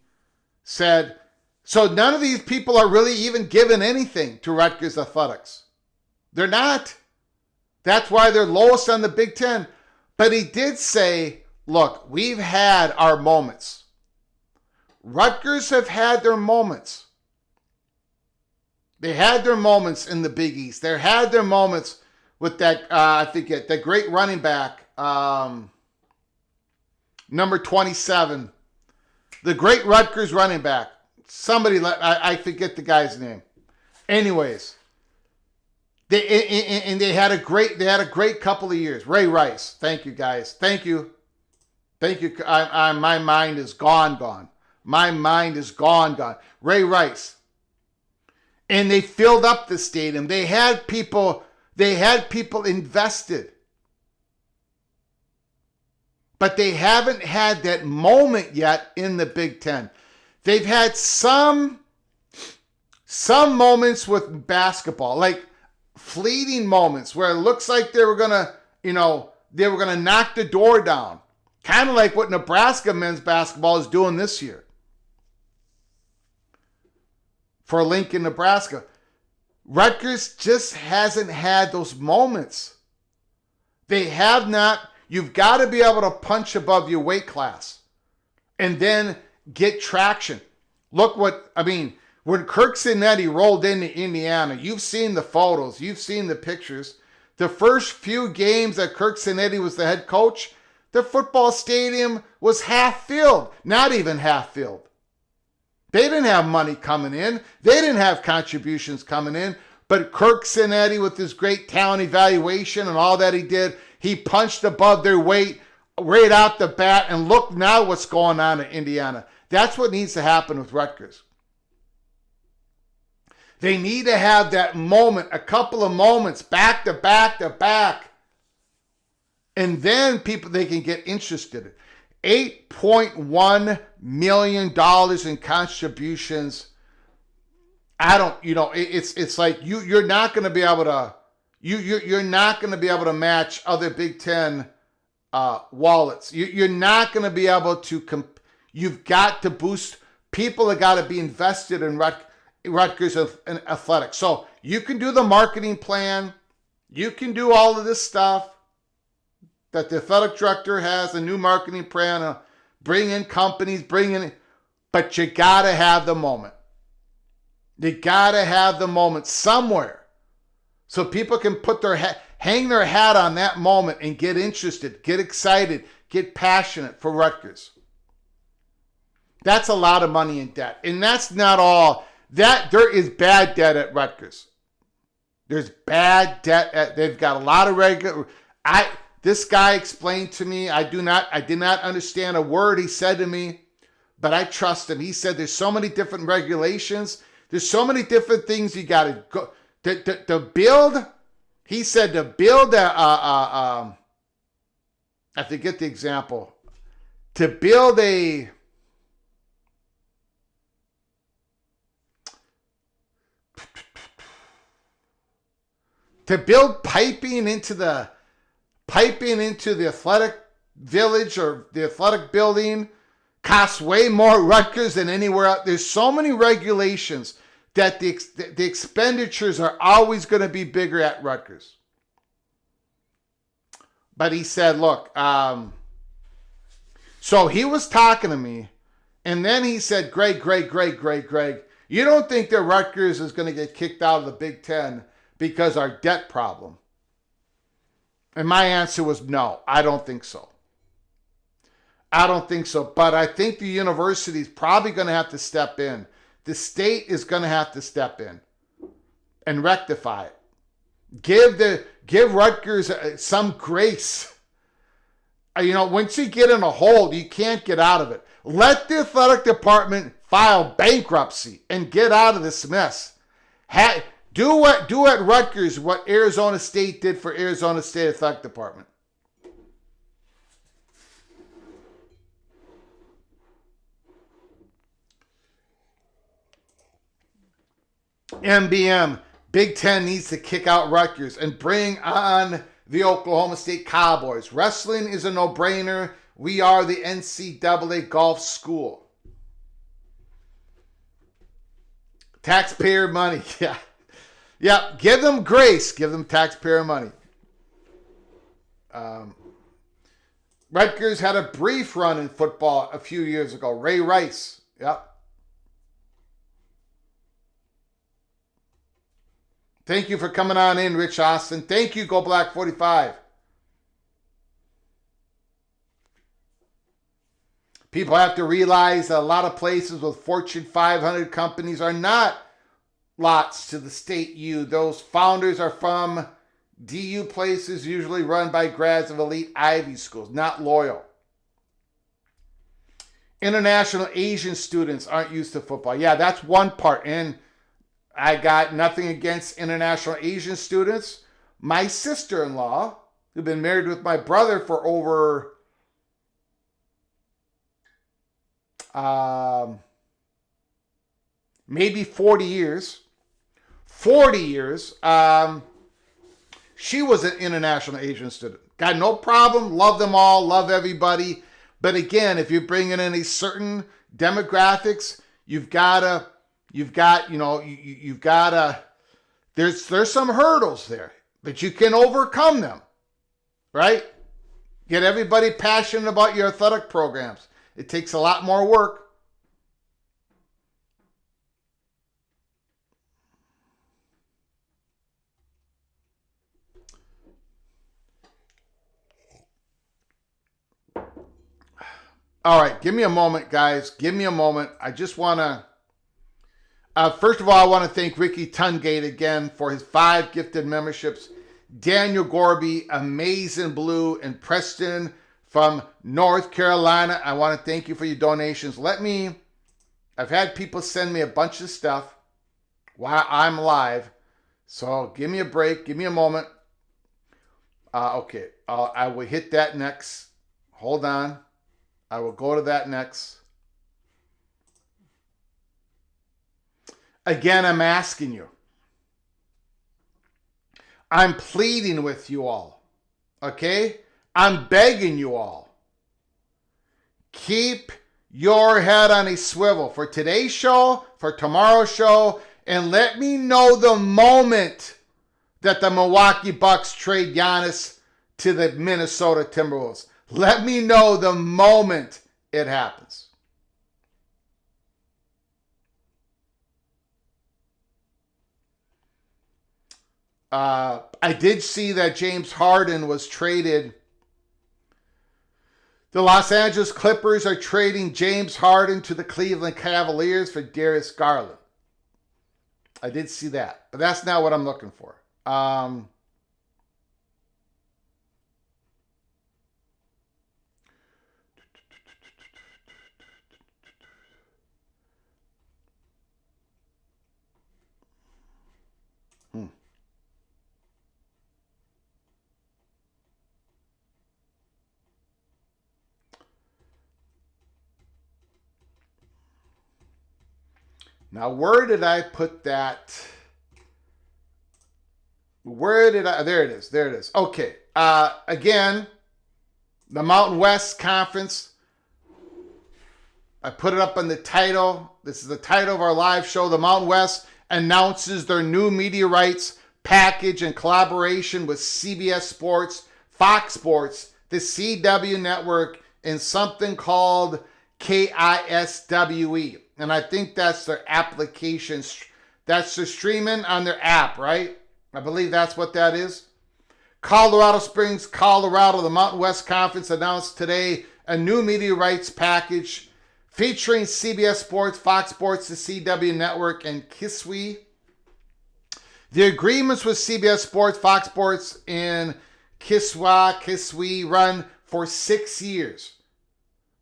said, so none of these people are really even giving anything to Rutgers athletics. They're not. That's why they're lowest on the Big Ten. But he did say, look, we've had our moments. Rutgers have had their moments. They had their moments in the Big East. They had their moments with that, I forget, the great running back, number 27. The great Rutgers running back. Somebody, I forget the guy's name. Anyways, they had a great couple of years. Ray Rice. Thank you, guys. Thank you. My mind is gone. My mind is gone. Ray Rice. And they filled up the stadium. They had people invested. But they haven't had that moment yet in the Big Ten. They've had some moments with basketball, like fleeting moments where it looks like they were gonna knock the door down. Kind of like what Nebraska men's basketball is doing this year for Lincoln, Nebraska. Rutgers just hasn't had those moments. They have not. You've got to be able to punch above your weight class and then get traction. Look when Kirk Cinetti rolled into Indiana, you've seen the photos, you've seen the pictures. The first few games that Kirk Cinetti was the head coach, the football stadium was half filled, not even half filled. They didn't have money coming in. They didn't have contributions coming in. But Kirk Cinetti, with his great talent evaluation and all that he did, he punched above their weight right out the bat. And look now what's going on in Indiana. That's what needs to happen with Rutgers. They need to have that moment, a couple of moments, back to back to back. And then they can get interested. $8.1 million in contributions. It's like you're not going to be able to, you're not going to be able to match other Big Ten wallets. You're not going to be able to, you've got to boost, people have got to be invested in Rutgers athletics. So you can do the marketing plan. You can do all of this stuff that the athletic director has, a new marketing plan, bring in companies, but you got to have the moment. You got to have the moment somewhere so people can hang their hat on that moment and get interested, get excited, get passionate for Rutgers. That's a lot of money in debt. And that's not all. There is bad debt at Rutgers. There's bad debt. They've got a lot of regular. This guy explained to me. I did not understand a word he said to me, but I trust him. He said there's so many different regulations. There's so many different things you got to go to build. He said to build I forget the example. To build piping into the athletic village or the athletic building costs way more Rutgers than anywhere else. There's so many regulations that the expenditures are always going to be bigger at Rutgers. But he said, look, so he was talking to me, and then he said, Greg, you don't think that Rutgers is going to get kicked out of the Big Ten because our debt problem? And my answer was no, I don't think so. But I think the university is probably going to have to step in. The state is going to have to step in and rectify it. Give Rutgers some grace. Once you get in a hole, you can't get out of it. Let the athletic department file bankruptcy and get out of this mess. Do at Rutgers what Arizona State did for Arizona State Athletic Department. MBM, Big Ten needs to kick out Rutgers and bring on the Oklahoma State Cowboys. Wrestling is a no-brainer. We are the NCAA golf school. Taxpayer money, yeah. Yeah, give them grace. Give them taxpayer money. Rutgers had a brief run in football a few years ago. Ray Rice. Yep. Thank you for coming on in, Rich Austin. Thank you, Go Black 45. People have to realize that a lot of places with Fortune 500 companies are not lots to the state U. Those founders are from DU places usually run by grads of elite Ivy schools, not loyal. International Asian students aren't used to football. Yeah, that's one part. And I got nothing against international Asian students. My sister-in-law, who's been married with my brother for over maybe 40 years. 40 years. She was an international Asian student. Got no problem. Love them all. Love everybody. But again, if you're bringing in a certain demographics, you've got to, there's some hurdles there, but you can overcome them, right? Get everybody passionate about your athletic programs. It takes a lot more work. All right, give me a moment, guys. Give me a moment. I just want to, first of all, I want to thank Ricky Tungate again for his 5 gifted memberships. Daniel Gorby, Amazing Blue, and Preston from North Carolina. I want to thank you for your donations. I've had people send me a bunch of stuff while I'm live. So give me a break. Give me a moment. Okay, I will hit that next. Hold on. I will go to that next. Again, I'm asking you. I'm pleading with you all. Okay? I'm begging you all. Keep your head on a swivel for today's show, for tomorrow's show, and let me know the moment that the Milwaukee Bucks trade Giannis to the Minnesota Timberwolves. Let me know the moment it happens. I did see that James Harden was traded. The Los Angeles Clippers are trading James Harden to the Cleveland Cavaliers for Darius Garland. I did see that, but that's not what I'm looking for. Um, Now, where did I put that? Where did I? There it is. There it is. Okay. Again, the Mountain West Conference. I put it up on the title. This is the title of our live show. The Mountain West announces their new media rights package in collaboration with CBS Sports, Fox Sports, the CW Network, and something called KISWE. And I think that's their application. That's the streaming on their app, right? I believe that's what that is. Colorado Springs, Colorado, the Mountain West Conference announced today a new media rights package featuring CBS Sports, Fox Sports, the CW Network, and KISWE. The agreements with CBS Sports, Fox Sports, and KISWE run for 6 years,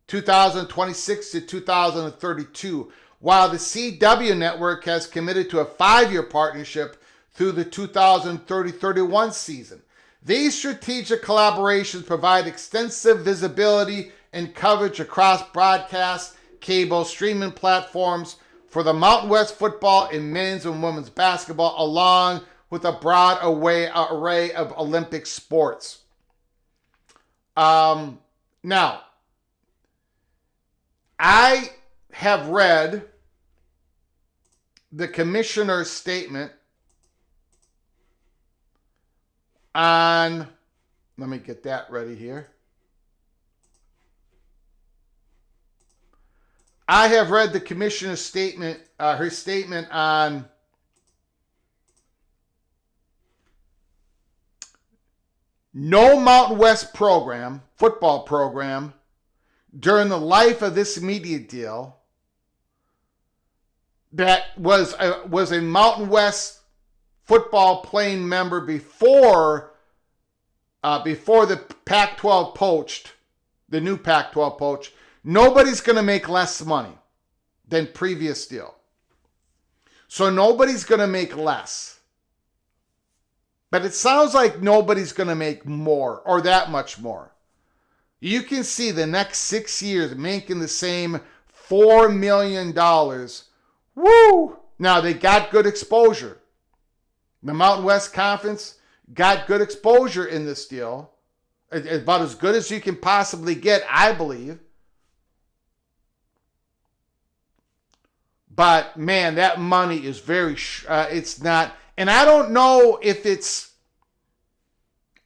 2026 to 2032, while the CW Network has committed to a 5-year partnership through the 2030-31 season. These strategic collaborations provide extensive visibility and coverage across broadcast, cable, streaming platforms for the Mountain West football and men's and women's basketball, along with a broad array of Olympic sports. Now, I have read the commissioner's statement on, let me get that ready here. I have read the commissioner's statement, her statement on no Mountain West program, football program, during the life of this media deal that was a Mountain West football playing member before the Pac-12 poached, the new Pac-12 poached. Nobody's going to make less money than previous deal. So nobody's going to make less. But it sounds like nobody's going to make more or that much more. You can see the next 6 years making the same $4 million. Woo! Now, they got good exposure. The Mountain West Conference got good exposure in this deal. About as good as you can possibly get, I believe. But, man, that money is very, it's not, and I don't know if it's,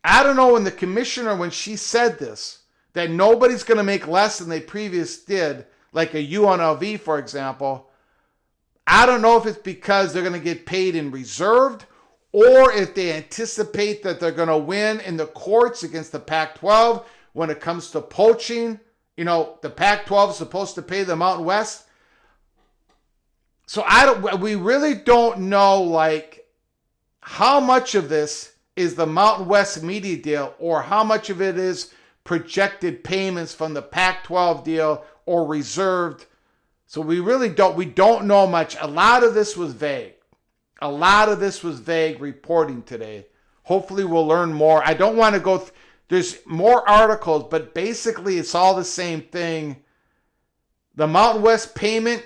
I don't know when the commissioner, when she said this, that nobody's going to make less than they previously did, like a UNLV, for example. I don't know if it's because they're going to get paid in reserved or if they anticipate that they're going to win in the courts against the Pac-12 when it comes to poaching. You know, the Pac-12 is supposed to pay the Mountain West. So we really don't know, like, how much of this is the Mountain West media deal or how much of it is projected payments from the Pac-12 deal or reserved. So we don't know much. A lot of this was vague. A lot of this was vague reporting today. Hopefully we'll learn more. I don't want to go, there's more articles, but basically it's all the same thing. The Mountain West payment,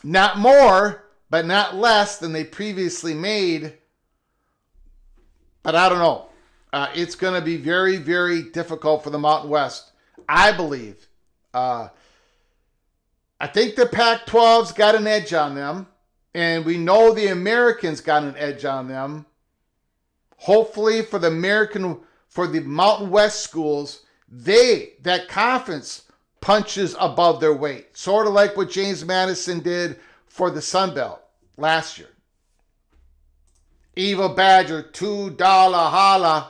not more, but not less than they previously made. But I don't know. It's going to be very, very difficult for the Mountain West, I believe. I think the Pac-12's got an edge on them, and we know the Americans got an edge on them. Hopefully for the Mountain West schools, that conference punches above their weight. Sort of like what James Madison did for the Sun Belt last year. Evil Badger, $2 holla.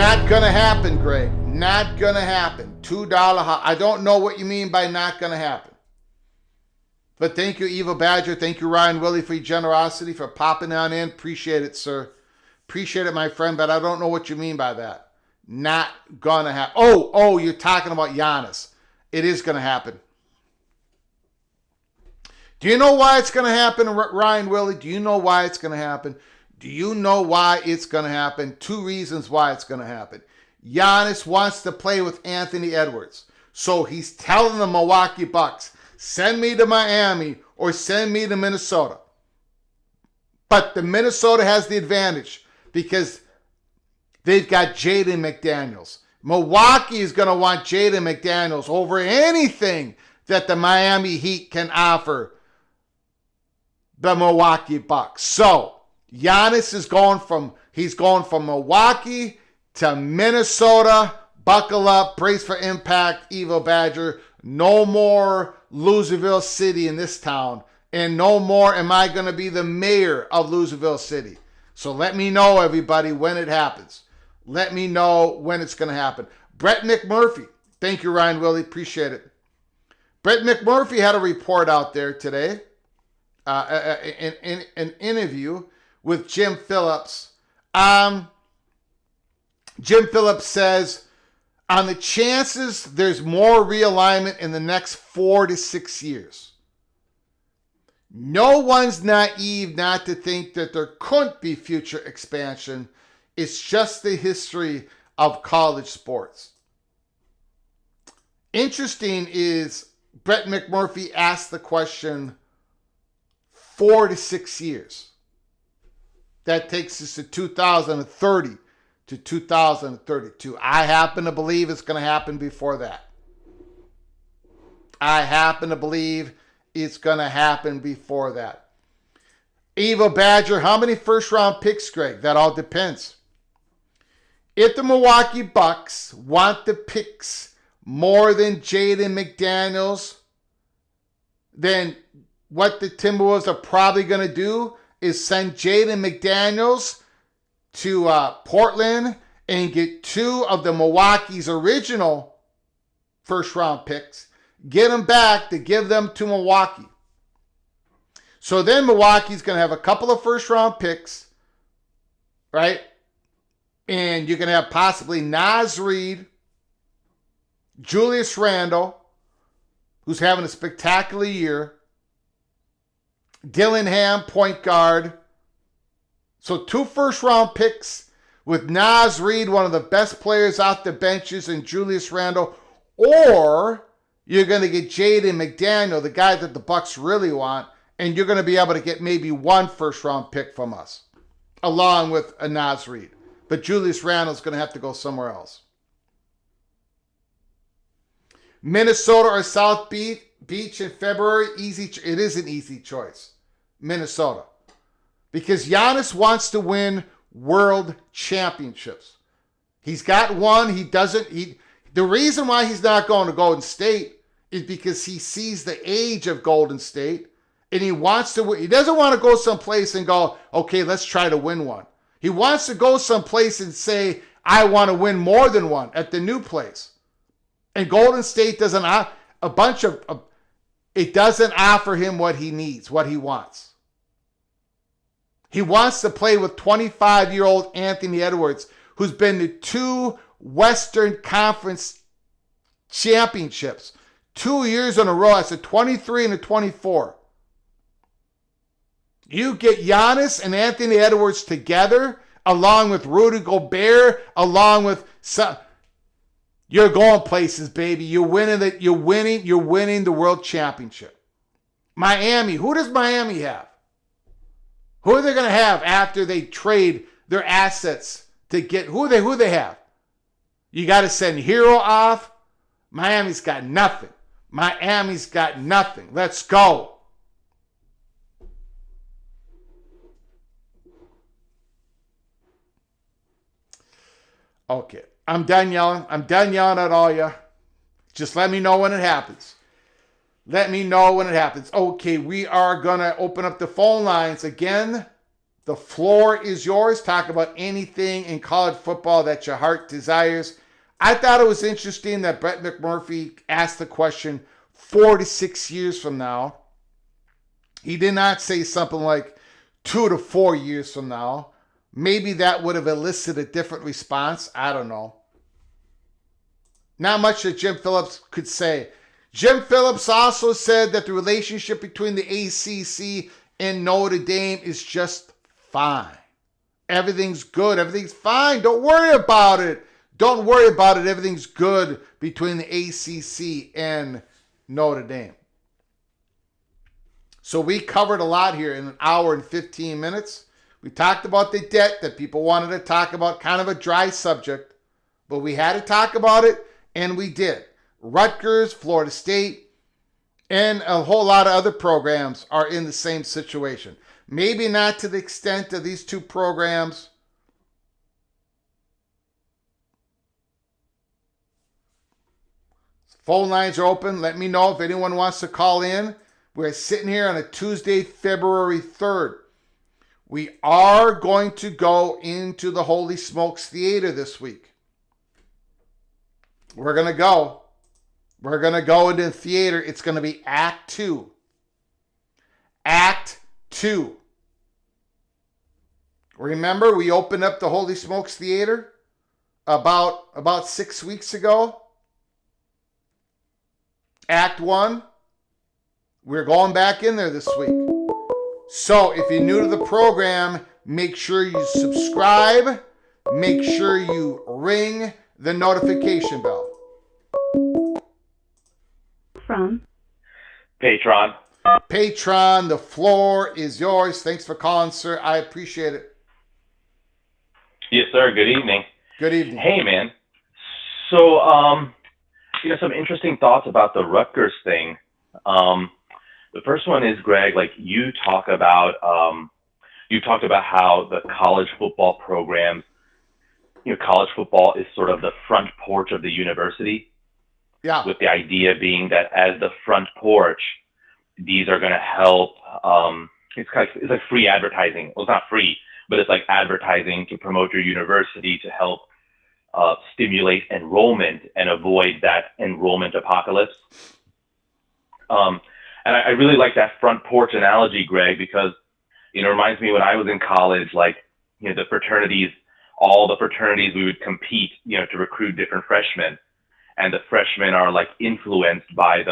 Not gonna happen, Greg. Not gonna happen. $2. I don't know what you mean by not gonna happen. But thank you, Eva Badger. Thank you, Ryan Willie, for your generosity, for popping on in. Appreciate it, sir. Appreciate it, my friend, but I don't know what you mean by that. Not gonna happen. Oh, you're talking about Giannis. It is gonna happen. Do you know why it's gonna happen, Ryan Willie? Do you know why it's gonna happen? Do you know why it's going to happen? 2 reasons why it's going to happen. Giannis wants to play with Anthony Edwards. So he's telling the Milwaukee Bucks, send me to Miami or send me to Minnesota. But the Minnesota has the advantage because they've got Jaden McDaniels. Milwaukee is going to want Jaden McDaniels over anything that the Miami Heat can offer the Milwaukee Bucks. So Giannis is going from Milwaukee to Minnesota. Buckle up, brace for impact, Evo Badger. No more Loserville City in this town. And no more am I going to be the mayor of Loserville City. So let me know, everybody, when it happens. Let me know when it's going to happen. Brett McMurphy. Thank you, Ryan Willie. Appreciate it. Brett McMurphy had a report out there today. In an interview with Jim Phillips. Jim Phillips says, on the chances there's more realignment in the next 4 to 6 years. No one's naive not to think that there couldn't be future expansion. It's just the history of college sports. Interesting is Brett McMurphy asked the question 4 to 6 years. That takes us to 2030 to 2032. I happen to believe it's going to happen before that. Eva Badger, how many first round picks, Greg? That all depends. If the Milwaukee Bucks want the picks more than Jaden McDaniels, then what the Timberwolves are probably going to do is send Jaden McDaniels to Portland and get 2 of the Milwaukee's original first-round picks, get them back to give them to Milwaukee. So then Milwaukee's going to have a couple of first-round picks, right? And you're going to have possibly Naz Reid, Julius Randle, who's having a spectacular year, Dillingham, point guard. So 2 first-round picks with Naz Reid, one of the best players off the benches, and Julius Randle. Or you're going to get Jaden McDaniel, the guy that the Bucks really want, and you're going to be able to get maybe 1 first-round pick from us, along with a Naz Reid. But Julius Randle's going to have to go somewhere else. Minnesota or South Beach in February, it is an easy choice. Minnesota. Because Giannis wants to win world championships. He's got one. The reason why he's not going to Golden State is because he sees the age of Golden State and he wants to win. He doesn't want to go someplace and go, okay, let's try to win one. He wants to go someplace and say, I want to win more than one at the new place. And Golden State doesn't it doesn't offer him what he needs, what he wants. He wants to play with 25-year-old Anthony Edwards, who's been to 2 Western Conference championships 2 years in a row. That's a 23 and a 24. You get Giannis and Anthony Edwards together, along with Rudy Gobert, along with you're going places, baby. You're winning the world championship. Miami, who does Miami have? Who are they going to have after they trade their assets to get who they have? You got to send Hero off. Miami's got nothing. Let's go. Okay. I'm done yelling. At all you. Just let me know when it happens. Okay, we are going to open up the phone lines again. The floor is yours. Talk about anything in college football that your heart desires. I thought it was interesting that Brett McMurphy asked the question 4 to 6 years from now. He did not say something like 2 to 4 years from now. Maybe that would have elicited a different response. I don't know. Not much that Jim Phillips could say. Jim Phillips also said that the relationship between the ACC and Notre Dame is just fine. Everything's good. Everything's fine. Don't worry about it. Don't worry about it. Everything's good between the ACC and Notre Dame. So we covered a lot here in an hour and 15 minutes. We talked about the debt that people wanted to talk about, kind of a dry subject, but we had to talk about it, and we did. Rutgers, Florida State, and a whole lot of other programs are in the same situation. Maybe not to the extent of these two programs. Phone lines are open. Let me know if anyone wants to call in. We're sitting here on a Tuesday, February 3rd. We are going to go into the Holy Smokes Theater this week. We're going to go. We're going to go into the theater. It's going to be Act 2. Act 2. Remember, we opened up the Holy Smokes Theater about 6 weeks ago. Act 1. We're going back in there this week. So if you're new to the program, make sure you subscribe. Make sure you ring the notification bell.
From
Patron.
Patron, the floor is yours. Thanks for calling, sir. I appreciate it.
Yes, sir. Good evening.
Good evening.
Hey, man. So, some interesting thoughts about the Rutgers thing. The first one is, Greg, like you talked about how the college football programs, college football is sort of the front porch of the university.
Yeah.
With the idea being that as the front porch, these are going to help. It's like free advertising. Well, it's not free, but it's like advertising to promote your university to help stimulate enrollment and avoid that enrollment apocalypse. And I really like that front porch analogy, Greg, because it reminds me when I was in college, like, the fraternities, all the fraternities, we would compete, to recruit different freshmen. And the freshmen are like influenced by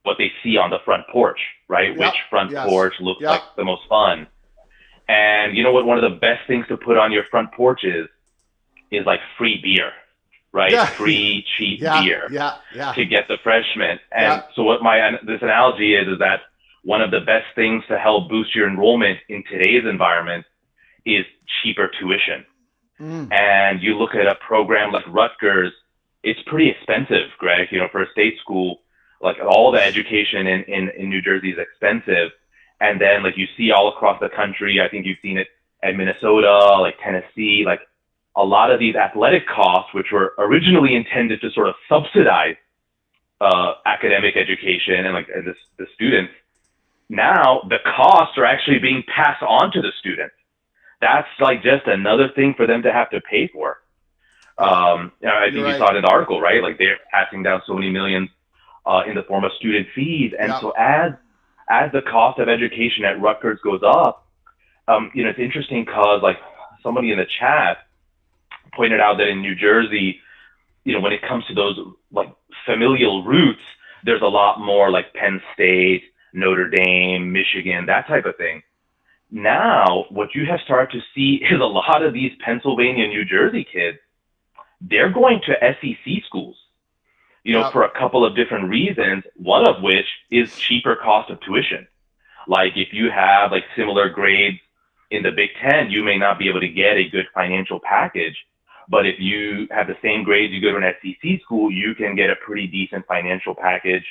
what they see on the front porch, right?
Yep.
Which front porch looks like the most fun. And you know what? One of the best things to put on your front porch is like free beer, right?
Yeah.
Free, cheap beer to get the freshmen. And so what this analogy is that one of the best things to help boost your enrollment in today's environment is cheaper tuition. And you look at a program like Rutgers, it's pretty expensive, Greg, for a state school. Like all the education in New Jersey is expensive. And then like you see all across the country, I think you've seen it at Minnesota, like Tennessee, like a lot of these athletic costs, which were originally intended to sort of subsidize academic education and the students, now the costs are actually being passed on to the students. That's like just another thing for them to have to pay for. I think you saw it in the article, right? Like they're passing down so many millions in the form of student fees. And so as the cost of education at Rutgers goes up, it's interesting because like somebody in the chat pointed out that in New Jersey, when it comes to those like familial roots, there's a lot more like Penn State, Notre Dame, Michigan, that type of thing. Now, what you have started to see is a lot of these Pennsylvania, New Jersey kids, they're going to SEC schools, for a couple of different reasons, one of which is cheaper cost of tuition. Like if you have like similar grades in the Big Ten, you may not be able to get a good financial package. But if you have the same grades, you go to an SEC school, you can get a pretty decent financial package.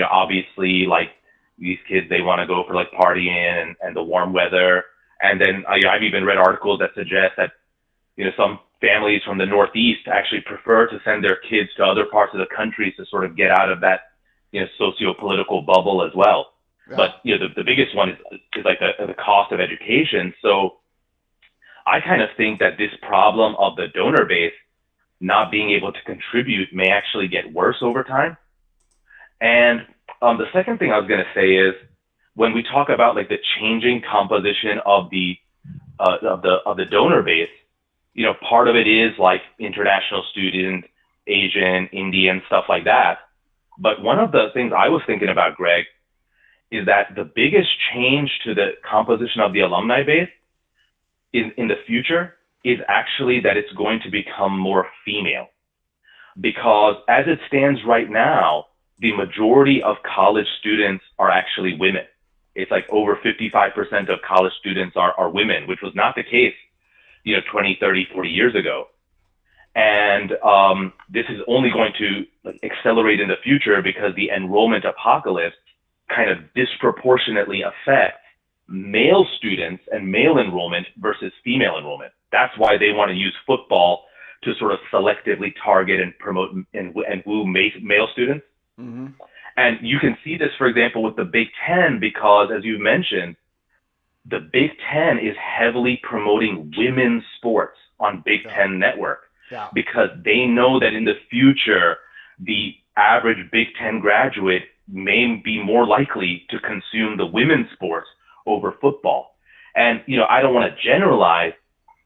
Obviously, like these kids, they want to go for like partying and the warm weather. And then I've even read articles that suggest that, some families from the Northeast actually prefer to send their kids to other parts of the country to sort of get out of that, socio-political bubble as well. But the biggest one is like the cost of education. So I kind of think that this problem of the donor base not being able to contribute may actually get worse over time. And the second thing I was going to say is when we talk about like the changing composition of the donor base, part of it is like international students, Asian, Indian, stuff like that. But one of the things I was thinking about, Greg, is that the biggest change to the composition of the alumni base in the future is actually that it's going to become more female. Because as it stands right now, the majority of college students are actually women. It's like over 55% of college students are women, which was not the case, 20, 30, 40 years ago. And this is only going to accelerate in the future because the enrollment apocalypse kind of disproportionately affects male students and male enrollment versus female enrollment. That's why they want to use football to sort of selectively target and promote and woo male students. Mm-hmm. And you can see this, for example, with the Big Ten, because as you mentioned, the Big Ten is heavily promoting women's sports on Big Ten Network because they know that in the future, the average Big Ten graduate may be more likely to consume the women's sports over football. And, I don't want to generalize,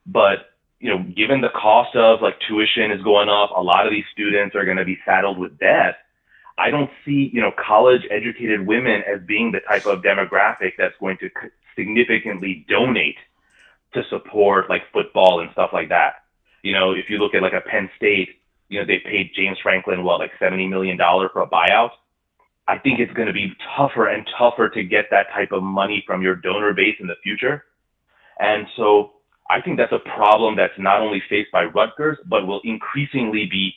but, given the cost of like tuition is going up, a lot of these students are going to be saddled with debt. I don't see, college educated women as being the type of demographic that's going to significantly donate to support like football and stuff like that. If you look at like a Penn State, they paid James Franklin, like $70 million for a buyout. I think it's going to be tougher and tougher to get that type of money from your donor base in the future. And so I think that's a problem that's not only faced by Rutgers, but will increasingly be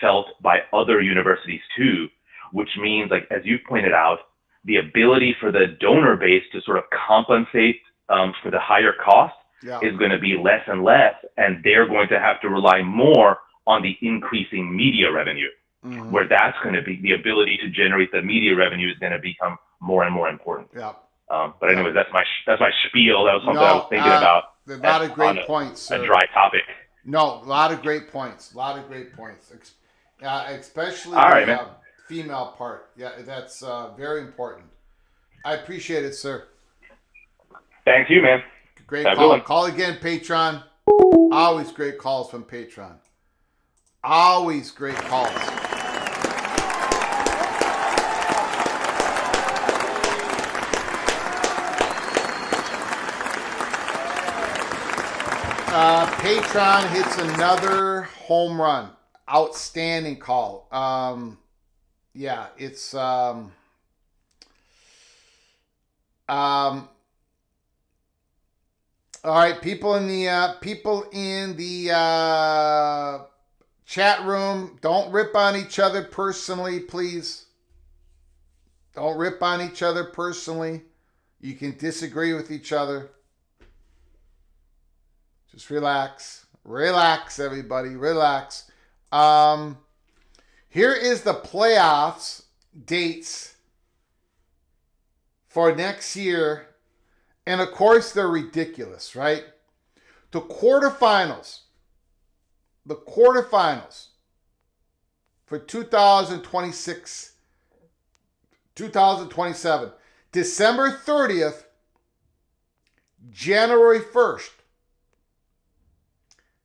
felt by other universities too, which means, like, as you pointed out, the ability for the donor base to sort of compensate for the higher cost is going to be less and less, and they're going to have to rely more on the increasing media revenue, where that's going to be the ability to generate the media revenue is going to become more and more important. But anyways, that's my spiel. That was something I was thinking about.
A lot of great points, sir.
A dry topic.
No, a lot of great points. Especially the female part. Yeah, that's very important. I appreciate it, sir.
Thank you, man.
Great call. Call again, Patron. Always great calls from Patron. Always great calls. Patron hits another home run. Outstanding call. It's all right, people in the chat room, don't rip on each other personally, please. Don't rip on each other personally. You can disagree with each other. Just relax. Relax, everybody. Relax. Here is the playoffs dates for next year. And of course, they're ridiculous, right? The quarterfinals for 2026, 2027, December 30th, January 1st.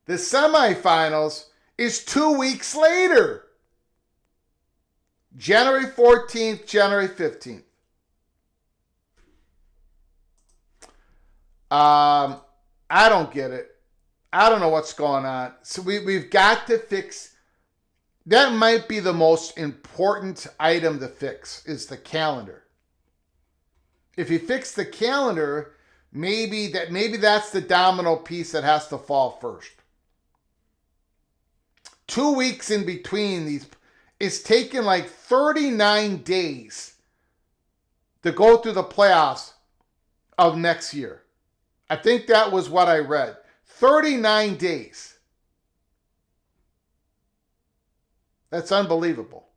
The semifinals is 2 weeks later, January 14th, January 15th. I don't get it. I don't know what's going on. So we've got to fix. That might be the most important item to fix is the calendar. If you fix the calendar, maybe that's the domino piece that has to fall first. 2 weeks in between these, it's taken like 39 days to go through the playoffs of next year. I think that was what I read. 39 days. That's unbelievable.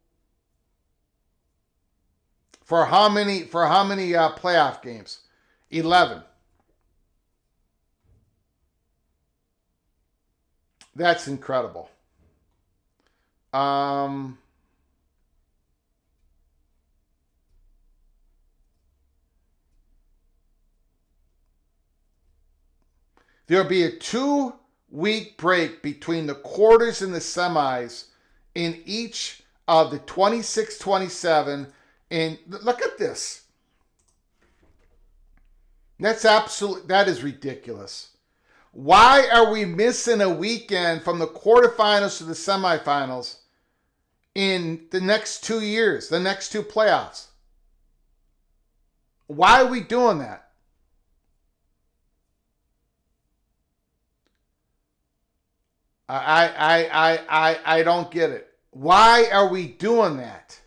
For how many playoff games? 11. That's incredible. There'll be a 2-week break between the quarters and the semis in each of the 26-27. And look at this. That is ridiculous. Why are we missing a weekend from the quarterfinals to the semifinals in the next 2 years, the next 2 playoffs? Why are we doing that? I don't get it. Why are we doing that?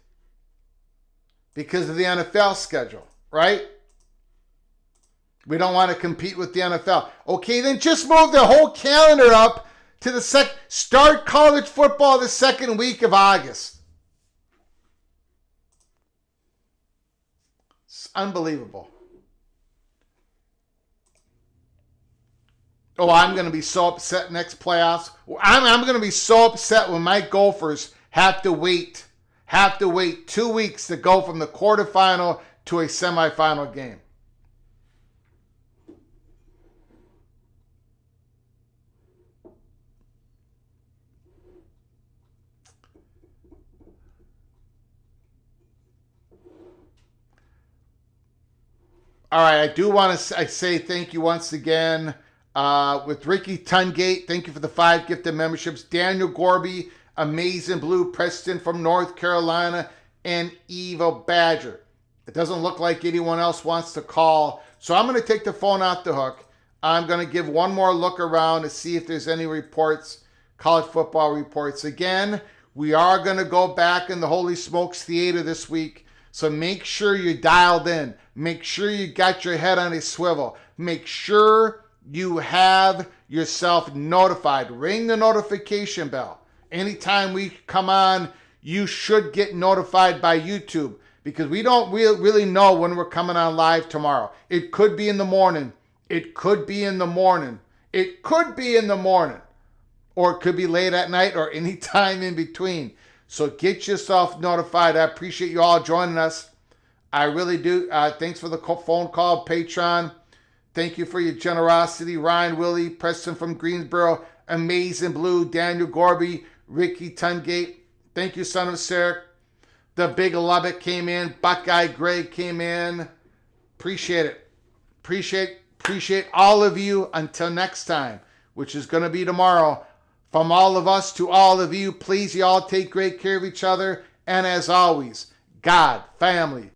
Because of the NFL schedule, right? We don't want to compete with the NFL. Okay, then just move the whole calendar up to the start college football the second week of August. It's unbelievable. Oh, I'm going to be so upset next playoffs. I'm going to be so upset when my Gophers have to wait 2 weeks to go from the quarterfinal to a semifinal game. All right, I do want to say thank you once again. With Ricky Tungate, thank you for the 5 gifted memberships. Daniel Gorby, Amazing Blue, Preston from North Carolina, and Eva Badger. It doesn't look like anyone else wants to call, so I'm going to take the phone off the hook. I'm going to give one more look around to see if there's any reports, college football reports. Again, we are going to go back in the Holy Smokes Theater this week, so make sure you're dialed in. Make sure you got your head on a swivel. Make sure you have yourself notified. Ring the notification bell. Anytime we come on, you should get notified by YouTube, because we don't really know when we're coming on live tomorrow. It could be in the morning. It could be in the morning. It could be in the morning. Or it could be late at night or any time in between. So get yourself notified. I appreciate you all joining us. I really do. Thanks for the phone call, Patreon. Thank you for your generosity. Ryan Willie, Preston from Greensboro, Amazing Blue, Daniel Gorby, Ricky Tungate. Thank you, Son of Sarah. The Big Lubbock came in. Buckeye Greg came in. Appreciate it. Appreciate all of you. Until next time, which is going to be tomorrow. From all of us to all of you, please you all take great care of each other. And as always, God, family,